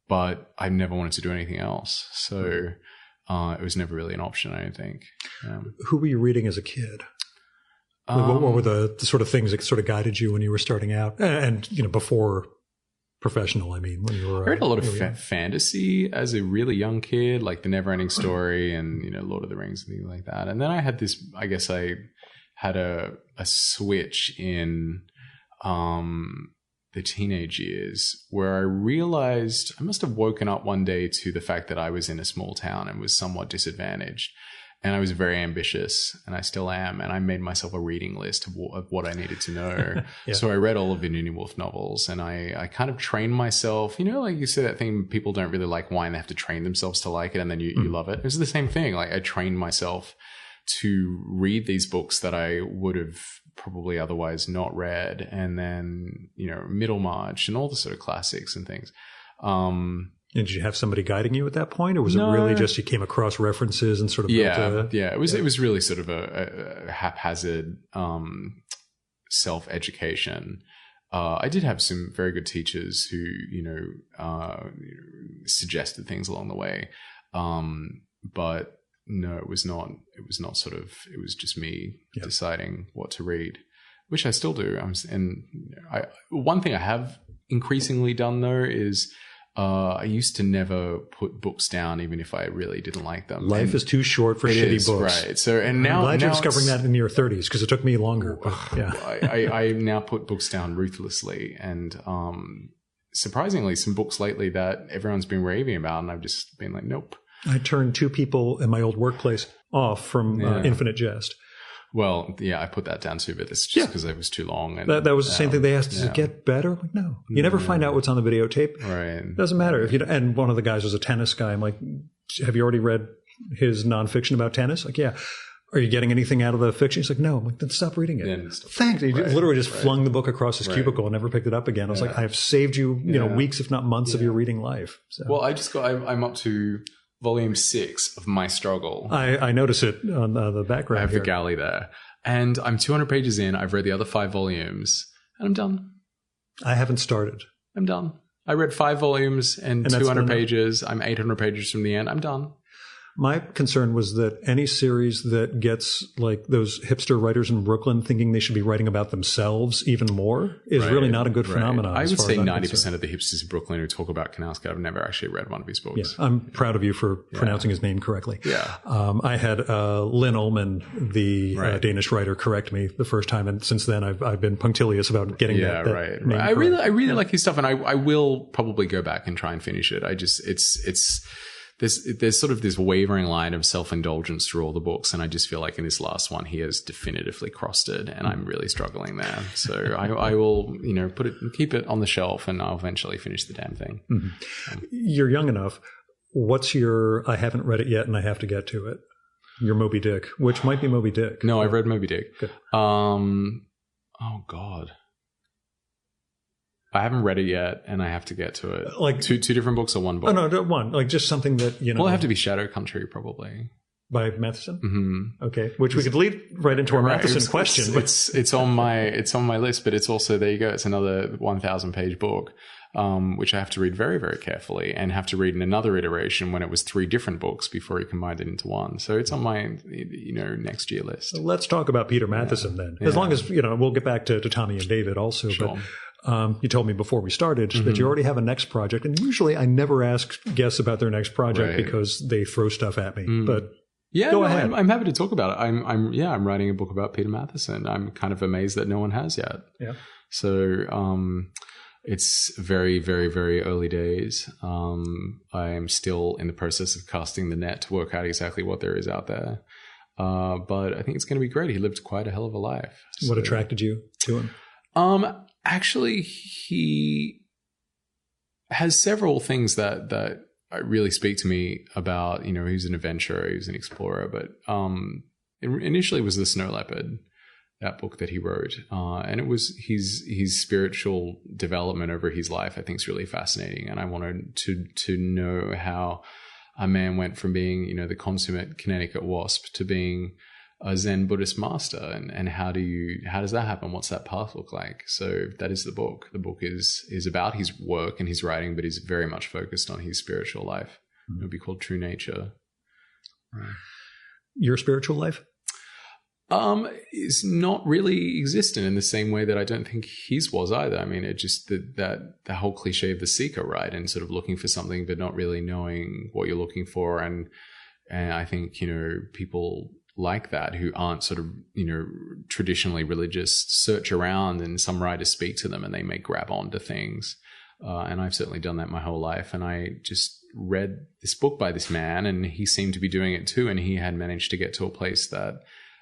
But I never wanted to do anything else. So, it was never really an option, I don't think. Who were you reading as a kid? What were the sort of things that sort of guided you when you were starting out and before professional? I mean, when you were, I read a lot of fantasy as a really young kid, like The Neverending Story and, Lord of the Rings and things like that. And then I had this, I guess I had a switch in, the teenage years where I realized I must have woken up one day to the fact that I was in a small town and was somewhat disadvantaged. And I was very ambitious, and I still am. And I made myself a reading list of what I needed to know. So I read all of Virginia Woolf novels, and I kind of trained myself. Like you say that thing, people don't really like wine. They have to train themselves to like it, and then you love it. It was the same thing. Like I trained myself to read these books that I would have probably otherwise not read. And then, Middlemarch and all the sort of classics and things. And did you have somebody guiding you at that point, or was it really just you came across references and sort of It was really sort of a haphazard self-education. I did have some very good teachers who suggested things along the way, but no, it was not sort of. It was just me deciding what to read, which I still do. One thing I have increasingly done though is. I used to never put books down, even if I really didn't like them. Life is too short for shitty books. Right. So, and now, I'm glad you're discovering that in your 30s because it took me longer. But, I now put books down ruthlessly, and surprisingly, some books lately that everyone's been raving about, and I've just been like, nope. I turned 2 people in my old workplace off from Infinite Jest. Well, I put that down too, but it's just because it was too long. And that was the same thing they asked, does it get better? I'm like, no. You never find out what's on the videotape. Right. It doesn't matter. And one of the guys was a tennis guy. I'm like, have you already read his nonfiction about tennis? Like, yeah. Are you getting anything out of the fiction? He's like, no. I'm like, then stop reading it. Thanks. He literally just flung the book across his cubicle and never picked it up again. I was like, I've saved you, weeks, if not months of your reading life. So. Well, I'm up to volume 6 of My Struggle. I notice it on the background. I have the galley there. And I'm 200 pages in. I've read the other 5 volumes and I'm done. I haven't started. I'm done. I read 5 volumes and 200 pages. I'm 800 pages from the end. I'm done. My concern was that any series that gets like those hipster writers in Brooklyn thinking they should be writing about themselves even more is really not a good phenomenon. I would say 90% of the hipsters in Brooklyn who talk about Kanowski, I've never actually read one of his books. Yeah, I'm proud of you for pronouncing his name correctly. Yeah. I had Lynn Ullman, the Danish writer, correct me the first time, and since then I've been punctilious about getting that name correct. I really like his stuff, and I will probably go back and try and finish it. There's sort of this wavering line of self-indulgence through all the books, and I just feel like in this last one he has definitively crossed it, and I'm really struggling there. So I will, keep it on the shelf, and I'll eventually finish the damn thing. Mm-hmm. You're young enough. What's your? I haven't read it yet, and I have to get to it. Your Moby Dick, which might be Moby Dick. No, I've read Moby Dick. Good. Oh God. I haven't read it yet, and I have to get to it. Like two different books or one book? Oh, no, one. Like just something that, Well, it'll have to be Shadow Country, probably. By Matheson? Mm-hmm. Okay. Which we could lead right into our Matheson question. It's on my list, but it's also, there you go, it's another 1,000-page book, which I have to read very, very carefully, and have to read in another iteration when it was 3 different books before he combined it into one. So it's on my, next year list. Let's talk about Peter Matheson then. As long as, we'll get back to Tommy and David also. Sure. But you told me before we started that you already have a next project, and usually I never ask guests about their next project because they throw stuff at me. But go ahead. I'm happy to talk about it. I'm writing a book about Peter Matheson. I'm kind of amazed that no one has yet. Yeah. So it's very, very, very early days. I am still in the process of casting the net to work out exactly what there is out there. But I think it's going to be great. He lived quite a hell of a life. What attracted you to him? Actually, he has several things that really speak to me about, he's an adventurer, he's an explorer, but initially it was The Snow Leopard, that book that he wrote. And it was his spiritual development over his life, I think, is really fascinating. And I wanted to know how a man went from being, the consummate Connecticut wasp to being a Zen Buddhist master, and how does that happen? What's that path look like? So that is the book. The book is about his work and his writing, but is very much focused on his spiritual life. It would be called True Nature. Your spiritual life? Is not really existent in the same way that I don't think his was either. I mean, it just that whole cliche of the seeker, right? And sort of looking for something, but not really knowing what you're looking for. And I think, people like that who aren't sort of, traditionally religious search around, and some writers speak to them and they may grab onto things. And I've certainly done that my whole life. And I just read this book by this man, and he seemed to be doing it too. And he had managed to get to a place that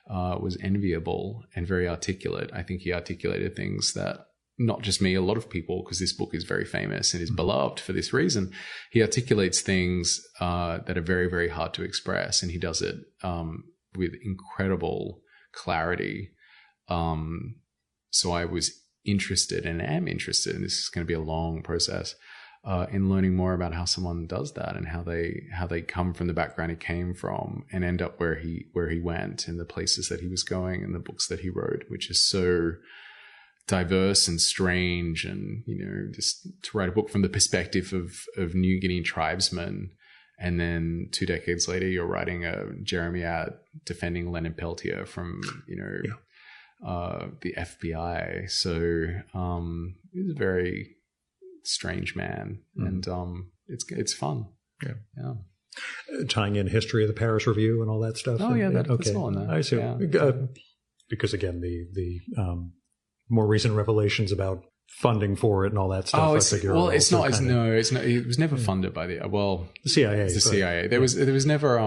was enviable and very articulate. I think he articulated things that not just me, a lot of people, because this book is very famous and is beloved for this reason. He articulates things that are very, very hard to express, and he does it with incredible clarity. So I was interested, and am interested, and this is going to be a long process, in learning more about how someone does that, and how they come from the background he came from and end up where he went, and the places that he was going, and the books that he wrote, which is so diverse and strange. And just to write a book from the perspective of New Guinea tribesmen, and then 2 decades later you're writing a Jeremiad defending Lenin Peltier from the FBI. So he's a very strange man, and it's fun. Yeah. Tying in history of the Paris Review and all that stuff. Oh, that's all in there. I see. Yeah. Because again, the more recent revelations about funding for it and all that stuff. Oh, it's not. It was never funded by the CIA. It's the CIA. There was never.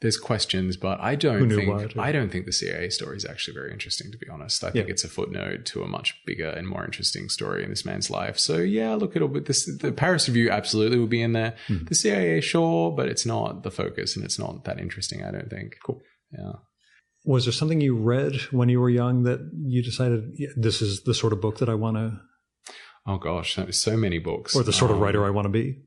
There's questions, but I don't think the CIA story is actually very interesting, to be honest. I think it's a footnote to a much bigger and more interesting story in this man's life. So look, the Paris Review absolutely will be in there. The CIA, sure, but it's not the focus, and it's not that interesting, I don't think. Cool. Yeah. Was there something you read when you were young that you decided this is the sort of book that I want to? Oh gosh, so many books. Or the sort of writer I want to be?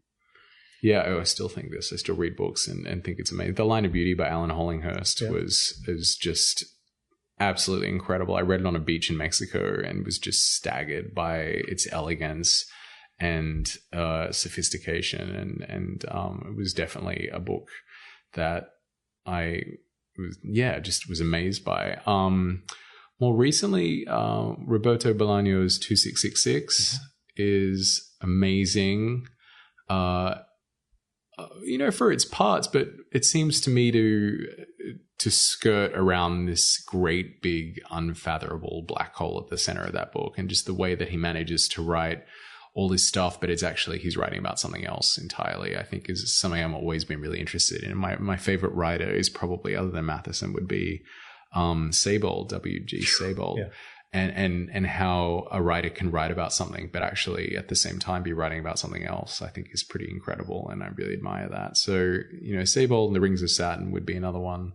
Yeah, I still think this. I still read books and think it's amazing. The Line of Beauty by Alan Hollinghurst was just absolutely incredible. I read it on a beach in Mexico and was just staggered by its elegance and sophistication. And it was definitely a book that I was amazed by. More recently, Roberto Bolaño's 2666 is amazing, for its parts, but it seems to me to skirt around this great big unfathomable black hole at the center of that book, and just the way that he manages to write all this stuff, but it's actually he's writing about something else entirely, I think is something I've always been really interested in. My favorite writer is probably, other than Matheson, would be Seybold, W.G. Seybold. Yeah. And how a writer can write about something, but actually at the same time be writing about something else, I think is pretty incredible. And I really admire that. So, Seybold and The Rings of Saturn would be another one.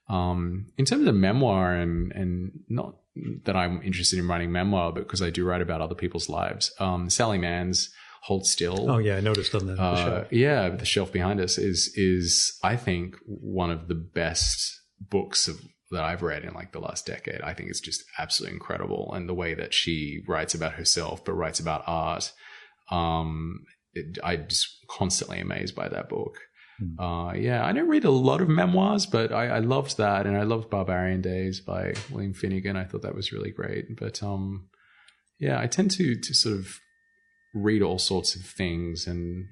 In terms of memoir, and not that I'm interested in writing memoir, but because I do write about other people's lives, Sally Mann's Hold Still. Oh yeah, I noticed on the shelf. Yeah, the shelf behind us is I think one of the best books that I've read in like the last decade. I think it's just absolutely incredible, and the way that she writes about herself, but writes about art. I just constantly amazed by that book. I don't read a lot of memoirs, but I loved that, and I loved Barbarian Days by William Finnegan. I thought that was really great. But I tend to sort of read all sorts of things, and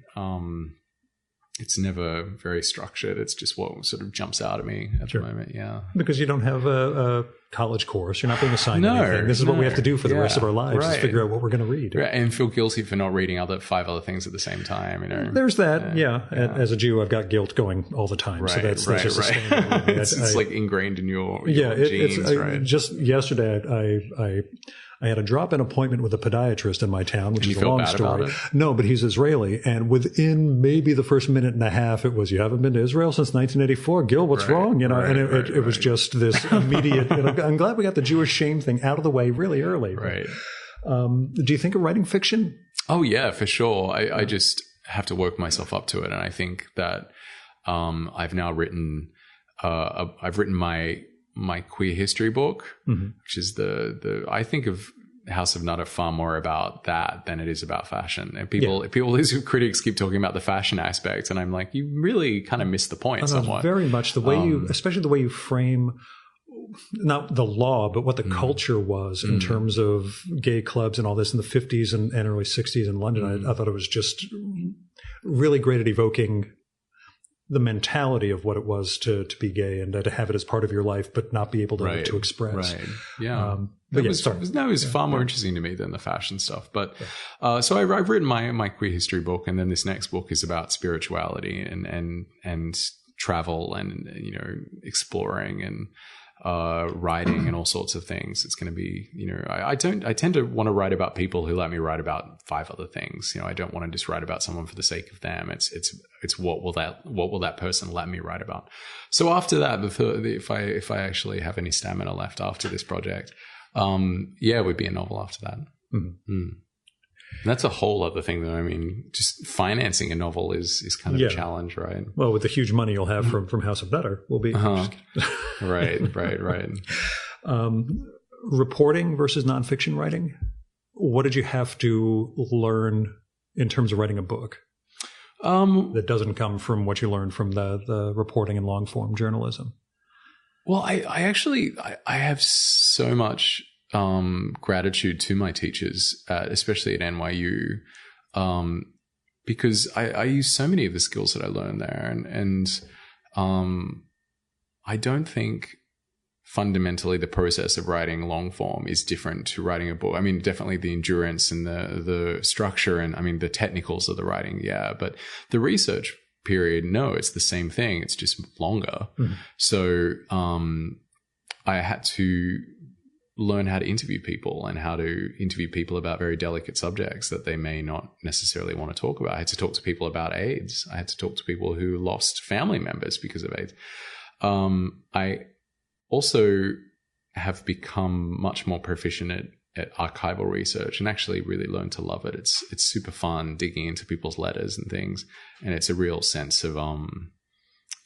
it's never very structured. It's just what sort of jumps out at me at the moment. Yeah, because you don't have a college course. You're not being assigned anything. This is what we have to do for the rest of our lives: is figure out what we're going to read, and feel guilty for not reading five other things at the same time. There's that. As a Jew, I've got guilt going all the time. So that's just sustainable. It's like ingrained in your genes. Right. Just yesterday, I had a drop-in appointment with a podiatrist in my town, which is a long story. No, but he's Israeli. And within maybe the first minute and a half, it was, you haven't been to Israel since 1984. Gil, what's wrong? It was just this immediate, I'm glad we got the Jewish shame thing out of the way really early. Right. Do you think of writing fiction? Oh, yeah, for sure. I just have to work myself up to it. And I think that I've now written, my queer history book, which is I think of House of Nutter far more about that than it is about fashion. And people, these critics keep talking about the fashion aspect, and I'm like, you really kind of missed the point somewhat. Very much the way especially the way you frame not the law, but what the culture was in terms of gay clubs and all this in the 50s and early 60s in London. I thought it was just really great at evoking the mentality of what it was to be gay and to have it as part of your life, but not be able to express. Right. Yeah. It was far more interesting to me than the fashion stuff. But so I've written my queer history book, and then this next book is about spirituality and travel and exploring and writing and all sorts of things. It's going to be, I tend to want to write about people who let me write about 5 other things. I don't want to just write about someone for the sake of them. It's what will that person let me write about? So after that, if I actually have any stamina left after this project, it would be a novel after that. That's a whole other thing, though. I mean, just financing a novel is kind of a challenge, right? Well, with the huge money you'll have from House of Nutter, will be right. Reporting versus nonfiction writing. What did you have to learn in terms of writing a book that doesn't come from what you learned from the reporting and long form journalism? Well, I actually have so much gratitude to my teachers, especially at NYU, because I use so many of the skills that I learned there, and I don't think fundamentally the process of writing long form is different to writing a book. I mean, definitely the endurance and the structure and the technicals of the writing, but the research period, no, it's the same thing. It's just longer. So I had to learn how to interview people and how to interview people about very delicate subjects that they may not necessarily want to talk about. I had to talk to people about AIDS. I had to talk to people who lost family members because of AIDS. I also have become much more proficient at archival research and actually really learned to love it. It's super fun digging into people's letters and things. And it's a real sense of,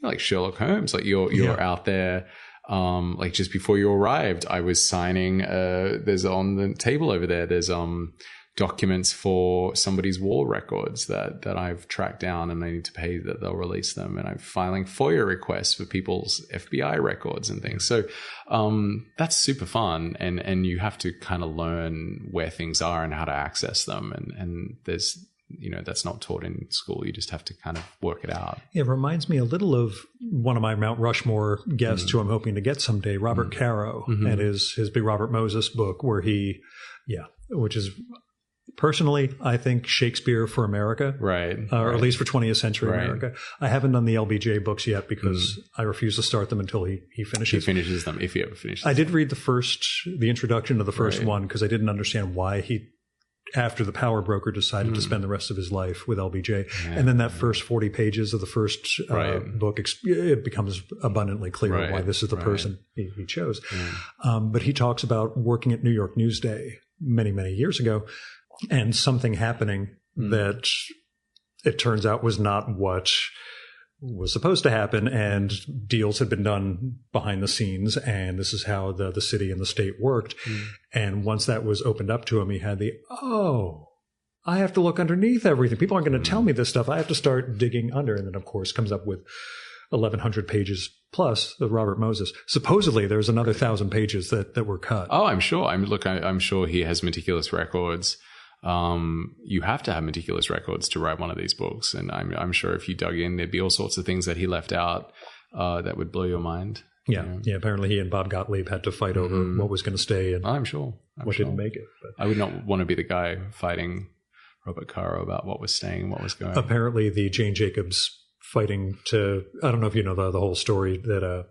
like Sherlock Holmes, like you're out there. Like just before you arrived, I was signing, there's on the table over there, there's documents for somebody's war records that I've tracked down, and I need to pay that they'll release them. And I'm filing FOIA requests for people's FBI records and things. So that's super fun. And you have to kind of learn where things are and how to access them. And there's, that's not taught in school. You just have to kind of work it out. It reminds me a little of one of my Mount Rushmore guests who I'm hoping to get someday, Robert Caro, and his big Robert Moses book where which is personally, I think, Shakespeare for America. Right. Or at least for 20th century America. I haven't done the LBJ books yet because I refuse to start them until he finishes. He finishes them, if he ever finishes I did read the introduction to the first one because I didn't understand why he, after the power broker, decided to spend the rest of his life with LBJ. Yeah. And then that first 40 pages of the first book, it becomes abundantly clear why this is the person he chose. Yeah. But he talks about working at New York Newsday many, many years ago, and something happening that it turns out was not what was supposed to happen, and deals had been done behind the scenes, and this is how the city and the state worked. And once that was opened up to him, he had I have to look underneath everything. People aren't going to tell me this stuff. I have to start digging under. And then, of course, comes up with 1,100 pages plus of Robert Moses. Supposedly, there's another 1,000 pages that were cut. Oh, I'm sure. I'm sure he has meticulous records. You have to have meticulous records to write one of these books. And I'm sure if you dug in, there'd be all sorts of things that he left out that would blow your mind. Yeah. Apparently he and Bob Gottlieb had to fight over what was going to stay and I'm sure. didn't make it. But I would not want to be the guy fighting Robert Caro about what was staying and what was going. Apparently the Jane Jacobs fighting I don't know if you know the whole story, that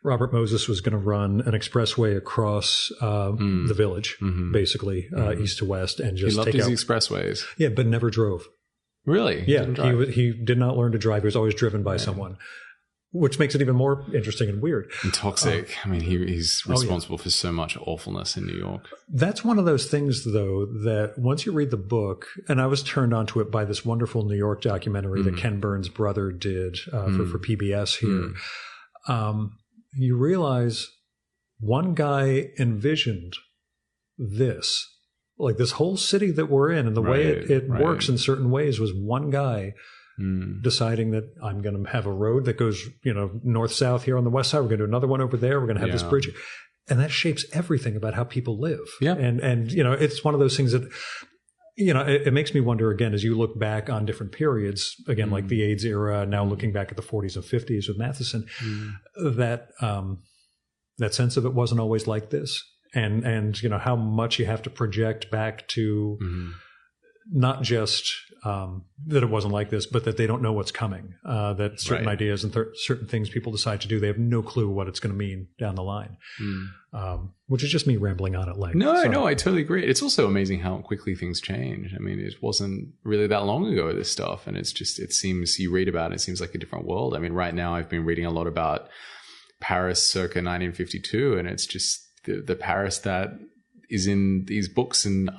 Robert Moses was going to run an expressway across the village, basically, east to west, and just take out expressways. Yeah, but never drove. Really? Yeah, he did not learn to drive. He was always driven by someone, which makes it even more interesting and weird. And toxic. I mean, he's responsible for so much awfulness in New York. That's one of those things, though, that once you read the book, and I was turned onto it by this wonderful New York documentary that Ken Burns' brother did for PBS here. You realize one guy envisioned this, like this whole city that we're in, and the way it works in certain ways was one guy deciding that I'm going to have a road that goes, north-south here on the west side. We're going to do another one over there. We're going to have this bridge. And that shapes everything about how people live. Yeah. And it's one of those things that, it makes me wonder again, as you look back on different periods, again, like the AIDS era, now looking back at the 40s and 50s with Matheson, that sense of it wasn't always like this. And how much you have to project back to not just that it wasn't like this, but that they don't know what's coming, that certain ideas and certain things people decide to do, they have no clue what it's going to mean down the line, which is just me rambling on at length. No, I totally agree. It's also amazing how quickly things change. I mean, it wasn't really that long ago, this stuff. And it seems, you read about it, it seems like a different world. I mean, right now I've been reading a lot about Paris circa 1952, and it's just the Paris that is in these books and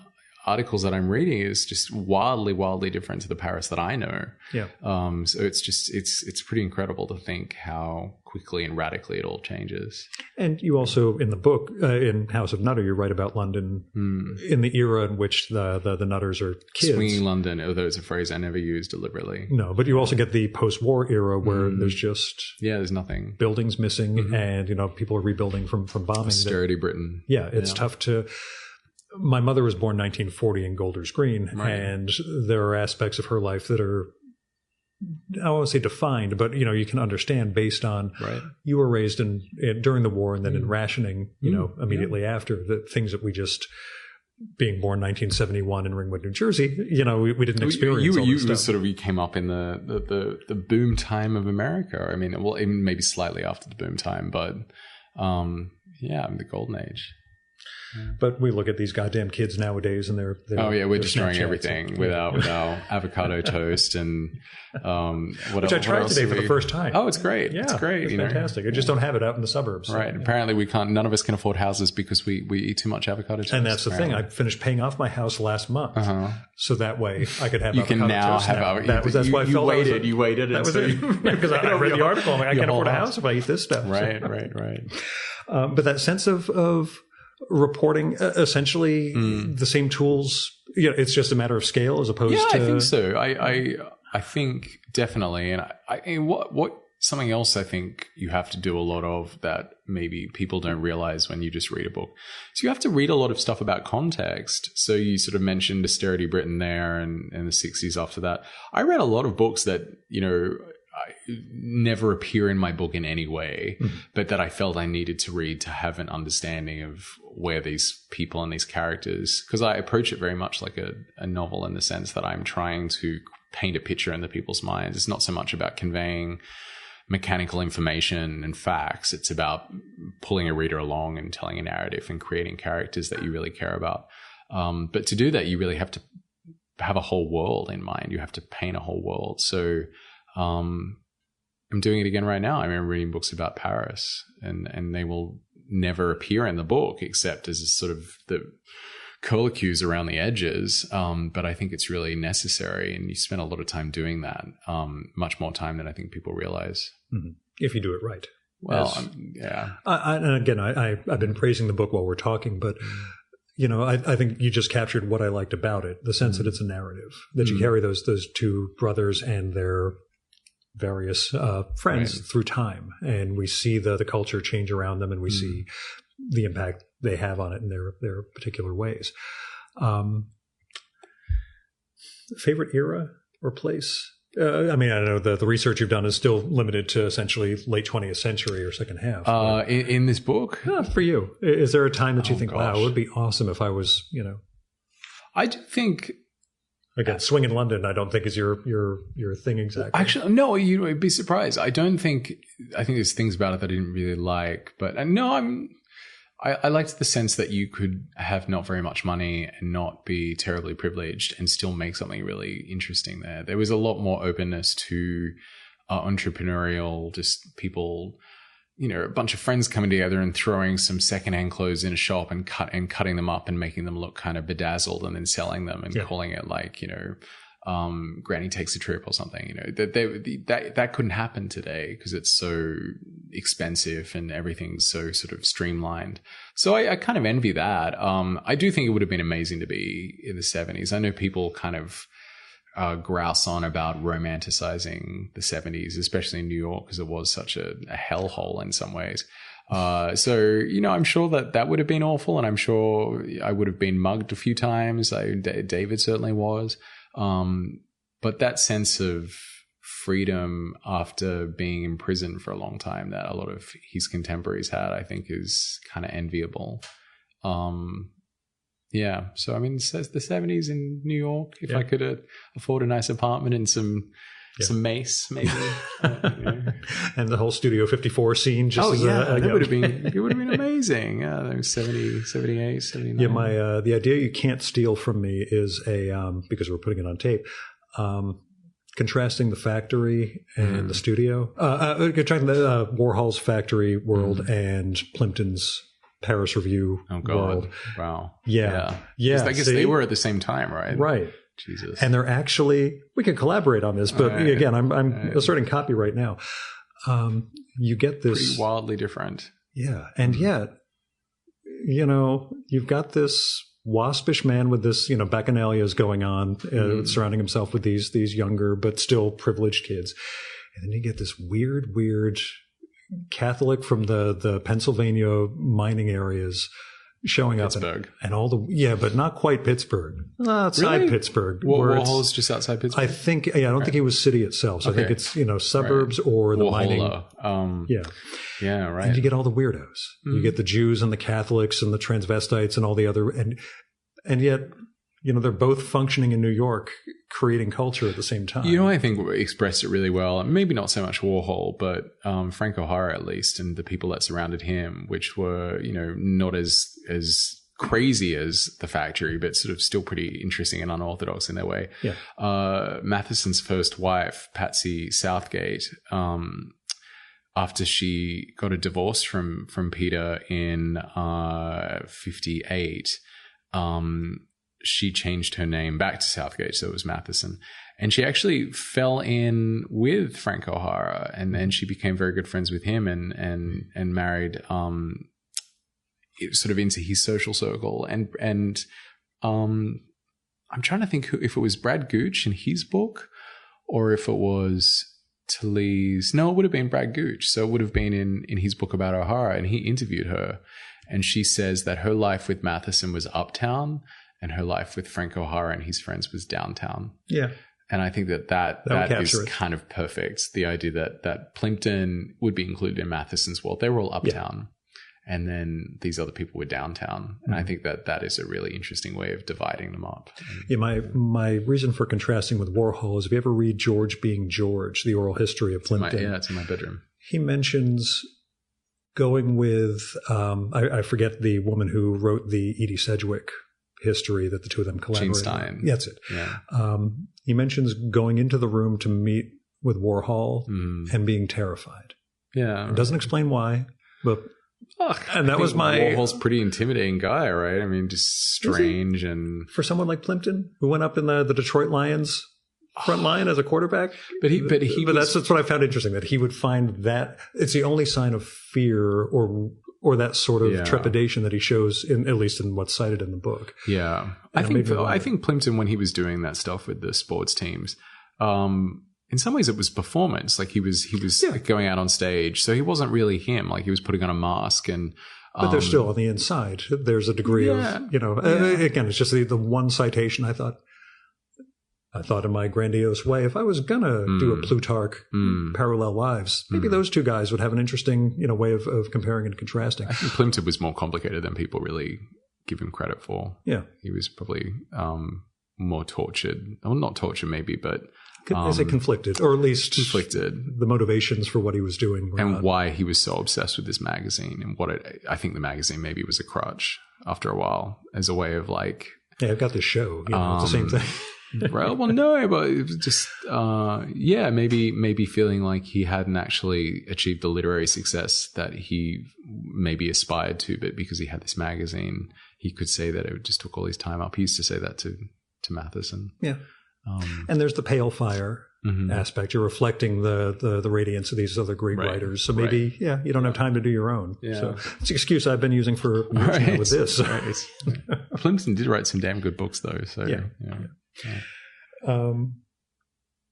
articles that I'm reading is just wildly different to the Paris that I know. Yeah. So it's pretty incredible to think how quickly and radically it all changes. And you also, in the book, in House of Nutter, you write about London in the era in which the Nutters are kids. Swinging London, although it's a phrase I never use deliberately. No, but you also get the post-war era where there's just... there's nothing. Buildings missing and, people are rebuilding from bombing. Austerity Britain. Yeah, it's tough to... My mother was born 1940 in Golders Green, and there are aspects of her life that are, I won't say defined, but, you can understand based on you were raised during the war and then in rationing, immediately after, the things that we just, being born 1971 in Ringwood, New Jersey, we didn't experience all this stuff. You came up in the boom time of America. I mean, well, even maybe slightly after the boom time, but the golden age. But we look at these goddamn kids nowadays, and they're we're destroying everything with our avocado toast and which I tried today for the first time. Oh, it's great! Yeah, it's great. It's fantastic. I just don't have it out in the suburbs. Right. So, apparently, we can't. None of us can afford houses because we eat too much avocado toast. And that's the thing. I finished paying off my house last month, so that way I could have. You can now have avocado. That's why I felt waited. You waited. That was it. Because I read the article. I'm like, I can't afford a house if I eat this stuff. Right. But that sense of reporting essentially the same tools it's just a matter of scale as opposed to. Yeah, I think so. I think definitely. And what something else I think you have to do a lot of that maybe people don't realize when you just read a book. So you have to read a lot of stuff about context. So you sort of mentioned austerity Britain there and the 60s after that. I read a lot of books that, never appear in my book in any way, but that I felt I needed to read to have an understanding of where these people and these characters, because I approach it very much like a novel in the sense that I'm trying to paint a picture in the people's minds. It's not so much about conveying mechanical information and facts. It's about pulling a reader along and telling a narrative and creating characters that you really care about. But to do that, you really have to have a whole world in mind. You have to paint a whole world. So I'm doing it again right now. I mean, reading books about Paris, and they will never appear in the book except as a sort of the curlicues around the edges. But I think it's really necessary, and you spend a lot of time doing that, much more time than I think people realize. Mm-hmm. If you do it right. Well, yeah. And again, I've been praising the book while we're talking, but I think you just captured what I liked about it, the sense that it's a narrative, that you carry those two brothers and their various friends through time, and we see the culture change around them, and we see the impact they have on it in their particular ways. Favorite era or place? I mean, I know the research you've done is still limited to essentially late 20th century or second half. In this book? For you. Is there a time that you think, wow, it would be awesome if I was, I do think... Again, Swing in London, I don't think is your thing exactly. Actually, no, you'd be surprised. I think there's things about it that I didn't really like, but no, I liked the sense that you could have not very much money and not be terribly privileged and still make something really interesting there. There was a lot more openness to entrepreneurial, just people, a bunch of friends coming together and throwing some secondhand clothes in a shop and cutting them up and making them look kind of bedazzled and then selling them and calling it like, Granny Takes a Trip or something. That couldn't happen today because it's so expensive and everything's so sort of streamlined. So I kind of envy that. I do think it would have been amazing to be in the 70s. I know people kind of grouse on about romanticizing the 70s, especially in New York, because it was such a hellhole in some ways. So, I'm sure that would have been awful, and I'm sure I would have been mugged a few times. David certainly was. But that sense of freedom after being in prison for a long time that a lot of his contemporaries had, I think is kind of enviable. Yeah. So, I mean, it's the 70s in New York, if I could afford a nice apartment and some mace, maybe. And the whole Studio 54 scene. Just it would have been amazing. 70, 78, 79. Yeah, the idea you can't steal from me is because we're putting it on tape, contrasting the factory and the studio, contrasting the Warhol's factory world and Plimpton's Paris Review world. Wow. Yeah. I guess they were at the same time, right? Right. Jesus. And they're actually, we can collaborate on this, but again, I'm asserting copyright now. You get this. Pretty wildly different. Yeah. And yet, you've got this waspish man with this, bacchanalias going on, surrounding himself with these younger but still privileged kids. And then you get this weird Catholic from the Pennsylvania mining areas showing Pittsburgh. up and all but not quite Pittsburgh. Outside really? Pittsburgh. Warhol's just outside Pittsburgh? I think, I don't think he was city itself. So I think it's, suburbs or the Warhola. mining. Yeah, right. And you get all the weirdos. You get the Jews and the Catholics and the transvestites and all the other, and yet, they're both functioning in New York, creating culture at the same time. I think expressed it really well. Maybe not so much Warhol, but Frank O'Hara at least, and the people that surrounded him, which were, not as crazy as the factory, but sort of still pretty interesting and unorthodox in their way. Yeah. Matheson's first wife, Patsy Southgate, after she got a divorce from Peter in 58, she changed her name back to Southgate, so it was Matheson. And she actually fell in with Frank O'Hara, and then she became very good friends with him and married sort of into his social circle. And I I'm trying to think if it was Brad Gooch in his book or if it was Talese. No, it would have been Brad Gooch. So it would have been in his book about O'Hara, and he interviewed her. And she says that her life with Matheson was uptown and her life with Frank O'Hara and his friends was downtown. Yeah. And I think that is kind of perfect. The idea that Plimpton would be included in Matheson's world. They were all uptown. And then these other people were downtown. And I think that is a really interesting way of dividing them up. Yeah, my reason for contrasting with Warhol is if you ever read George Being George, the oral history of Plimpton. It's in my bedroom. He mentions going with, I forget the woman who wrote the Edie Sedgwick history that the two of them collaborated. Gene Stein. Yeah, that's it. Yeah. He mentions going into the room to meet with Warhol and being terrified. Yeah. It doesn't explain why, but... and that was Warhol's pretty intimidating guy, right? I mean, just strange and... For someone like Plimpton, who went up in the Detroit Lions front line as a quarterback. But that's what I found interesting, that he would find that it's the only sign of fear or that sort of trepidation that he shows, at least in what's cited in the book. Yeah. I think Plimpton, when he was doing that stuff with the sports teams, in some ways it was performance. Like he was going out on stage. So he wasn't really him. Like he was putting on a mask and... But there's still on the inside, there's a degree of, again, it's just the one citation I thought in my grandiose way, if I was going to do a Plutarch parallel lives, maybe those two guys would have an interesting, way of comparing and contrasting. I think Plimpton was more complicated than people really give him credit for. Yeah. He was probably more tortured. Well, not tortured maybe, but... I say conflicted, or at least conflicted. The motivations for what he was doing. And why he was so obsessed with this magazine and I think the magazine maybe was a crutch after a while as a way of like... Yeah, I've got this show. It's the same thing. Right. Well, no, but it was just, maybe feeling like he hadn't actually achieved the literary success that he maybe aspired to, but because he had this magazine, he could say that it just took all his time up. He used to say that to Matheson. Yeah. And there's the pale fire aspect. You're reflecting the radiance of these other great writers. So maybe, you don't have time to do your own. Yeah. So it's an excuse I've been using for years now with this. Right. Plimpton did write some damn good books, though. So yeah.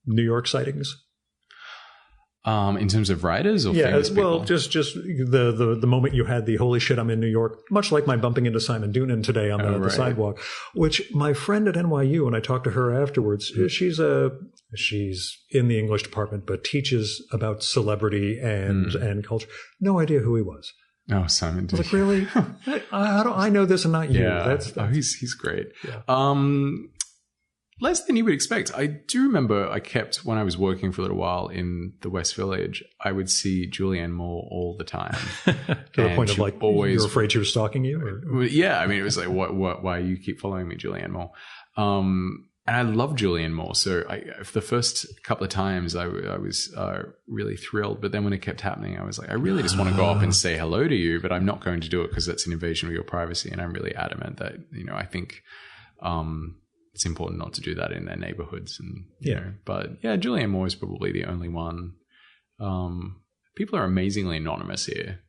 New York sightings. In terms of writers or famous people? Well, just the moment you had the holy shit, I'm in New York, much like my bumping into Simon Doonan today on the sidewalk, which my friend at NYU, and I talked to her afterwards, she's in the English department, but teaches about celebrity and culture. No idea who he was. Oh, Simon Doonan. I was like, really? I know this and not you. Yeah. He's great. Yeah. Less than you would expect. I do remember when I was working for a little while in the West Village, I would see Julianne Moore all the time. To the point of like, you're afraid she was stalking you? Or? Yeah. I mean, it was like, why you keep following me, Julianne Moore? And I love Julianne Moore. So for the first couple of times, I was really thrilled. But then when it kept happening, I was like, I really just want to go up and say hello to you, but I'm not going to do it because that's an invasion of your privacy. And I'm really adamant that, I think... it's important not to do that in their neighborhoods. And, but Julianne Moore is probably the only one. People are amazingly anonymous here.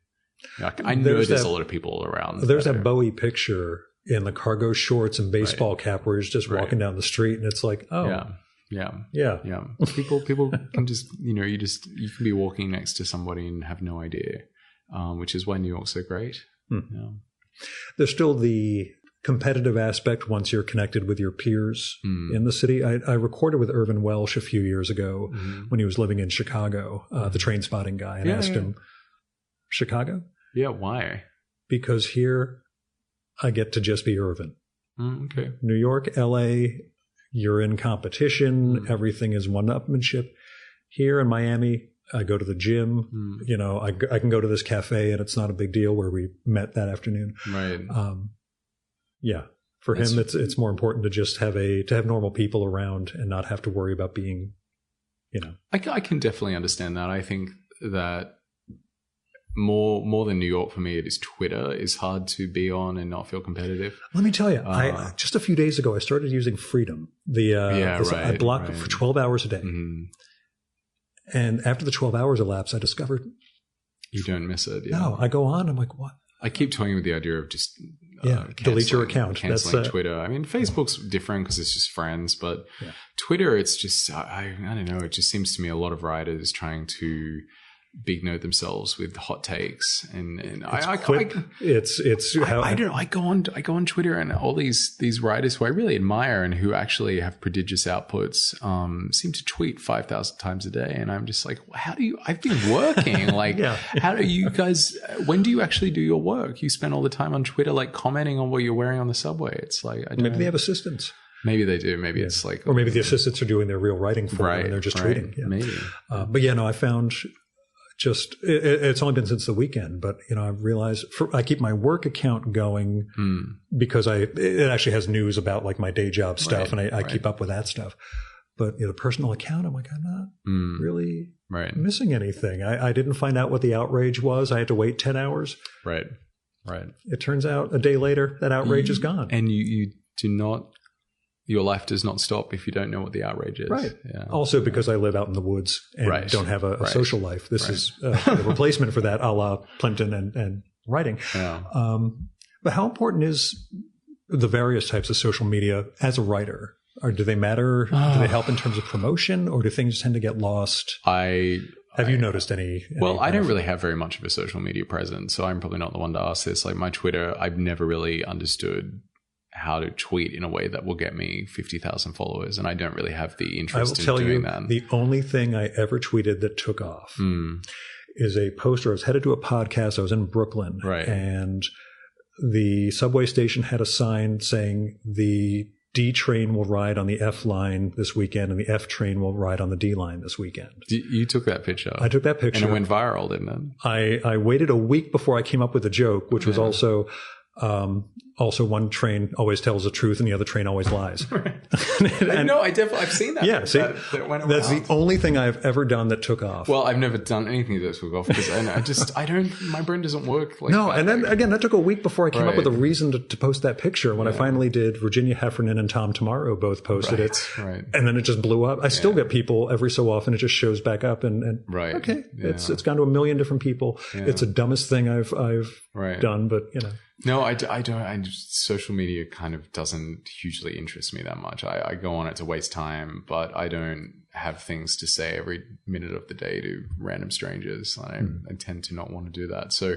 Like, I know there's a lot of people around. There's that Bowie picture in the cargo shorts and baseball cap where he's just walking down the street and it's like, oh. Yeah. People can just, you can be walking next to somebody and have no idea, which is why New York's so great. Yeah. There's still the competitive aspect once you're connected with your peers in the city. I recorded with Irvin Welsh a few years ago when he was living in Chicago, the train spotting guy, and asked him, Chicago? Yeah, why? Because here I get to just be Irvin. Okay. New York, LA, you're in competition. Everything is one-upmanship. Here in Miami, I go to the gym. I can go to this cafe and it's not a big deal where we met that afternoon. Right. For him, it's more important to just have normal people around and not have to worry about being, I can definitely understand that. I think that more than New York for me, it is Twitter is hard to be on and not feel competitive. Let me tell you, I just a few days ago I started using Freedom. I block it for 12 hours a day, and after the 12 hours elapsed, I discovered you don't miss it. Yeah. No, I go on. I'm like, what? I keep toying with the idea of just delete your account. Canceling Twitter. I mean, Facebook's different because it's just friends, but Twitter, it's just, I don't know, it just seems to me a lot of writers trying to big note themselves with hot takes, and I don't know. I go on Twitter, and all these writers who I really admire and who actually have prodigious outputs seem to tweet 5,000 times a day, and I'm just like, how do you? I've been working. Like, how do you guys? When do you actually do your work? You spend all the time on Twitter, like commenting on what you're wearing on the subway. It's like maybe they have assistants. Maybe they do. Maybe it's like, or maybe the assistants are doing their real writing for them, and they're just tweeting. Yeah. Maybe. But I found. Just it's only been since the weekend, but I realized I keep my work account going because it actually has news about like my day job stuff, and I keep up with that stuff. But the personal account, I'm like, I'm not really missing anything. I didn't find out what the outrage was. I had to wait 10 hours. Right. It turns out a day later that outrage is gone, and you do not. Your life does not stop if you don't know what the outrage is. Right. Yeah. Also, because I live out in the woods and don't have a social life. This is a replacement for that, a la Plimpton and writing. Yeah. But how important is the various types of social media as a writer? Or do they matter? Do they help in terms of promotion, or do things tend to get lost? Have you noticed any? Well, I don't really have very much of a social media presence, so I'm probably not the one to ask this. Like my Twitter, I've never really understood how to tweet in a way that will get me 50,000 followers, and I don't really have the interest in doing that. The only thing I ever tweeted that took off is a poster. I was headed to a podcast. I was in Brooklyn, and the subway station had a sign saying the D train will ride on the F line this weekend, and the F train will ride on the D line this weekend. You took that picture. I took that picture, and it went viral, didn't it? I waited a week before I came up with a joke, which was also one train always tells the truth and the other train always lies. I've seen that. Yeah, see, that went around. That's the only thing I've ever done that took off. Well, I've never done anything that took off because my brain doesn't work like that. And then again, that took a week before I came up with a reason to post that picture. When I finally did, Virginia Heffernan and Tom Tomorrow both posted it. Right. And then it just blew up. I still get people every so often. It just shows back up and okay, it's gone to a million different people. Yeah. It's the dumbest thing I've done, but No, I don't. Social media kind of doesn't hugely interest me that much. I go on it to waste time, but I don't have things to say every minute of the day to random strangers. I tend to not want to do that. So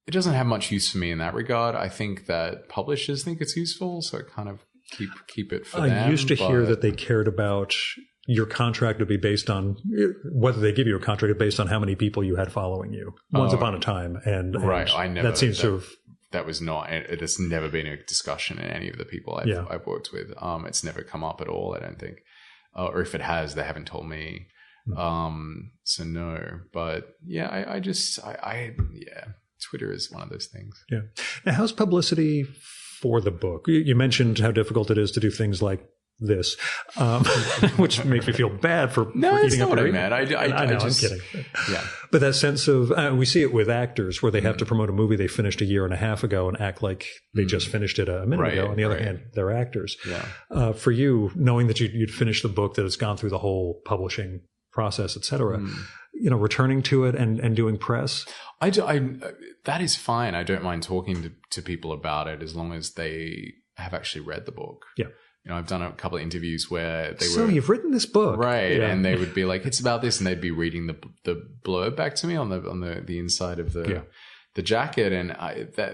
it doesn't have much use for me in that regard. I think that publishers think it's useful, so I kind of keep it for them. I used to hear that they cared about your contract to be based on whether they give you a contract based on how many people you had following you once upon a time. And I never, that seems to have. That was not, it has never been a discussion in any of the people I've worked with. It's never come up at all, I don't think. Or if it has, they haven't told me. So no, but yeah, Twitter is one of those things. Yeah. Now, how's publicity for the book? You mentioned how difficult it is to do things like this, which makes me feel bad for eating up. That's not what I meant. I know, I'm kidding. Yeah. But that sense of, we see it with actors where they have to promote a movie they finished a year and a half ago and act like they just finished it a minute ago. On the other hand, they're actors. Yeah. For you, knowing that you'd finished the book, that it's gone through the whole publishing process, et cetera, returning to it and doing press. That is fine. I don't mind talking to people about it as long as they have actually read the book. Yeah. I've done a couple of interviews where So you've written this book. Right. Yeah. And they would be like, it's about this. And they'd be reading the blurb back to me on the inside of the jacket. And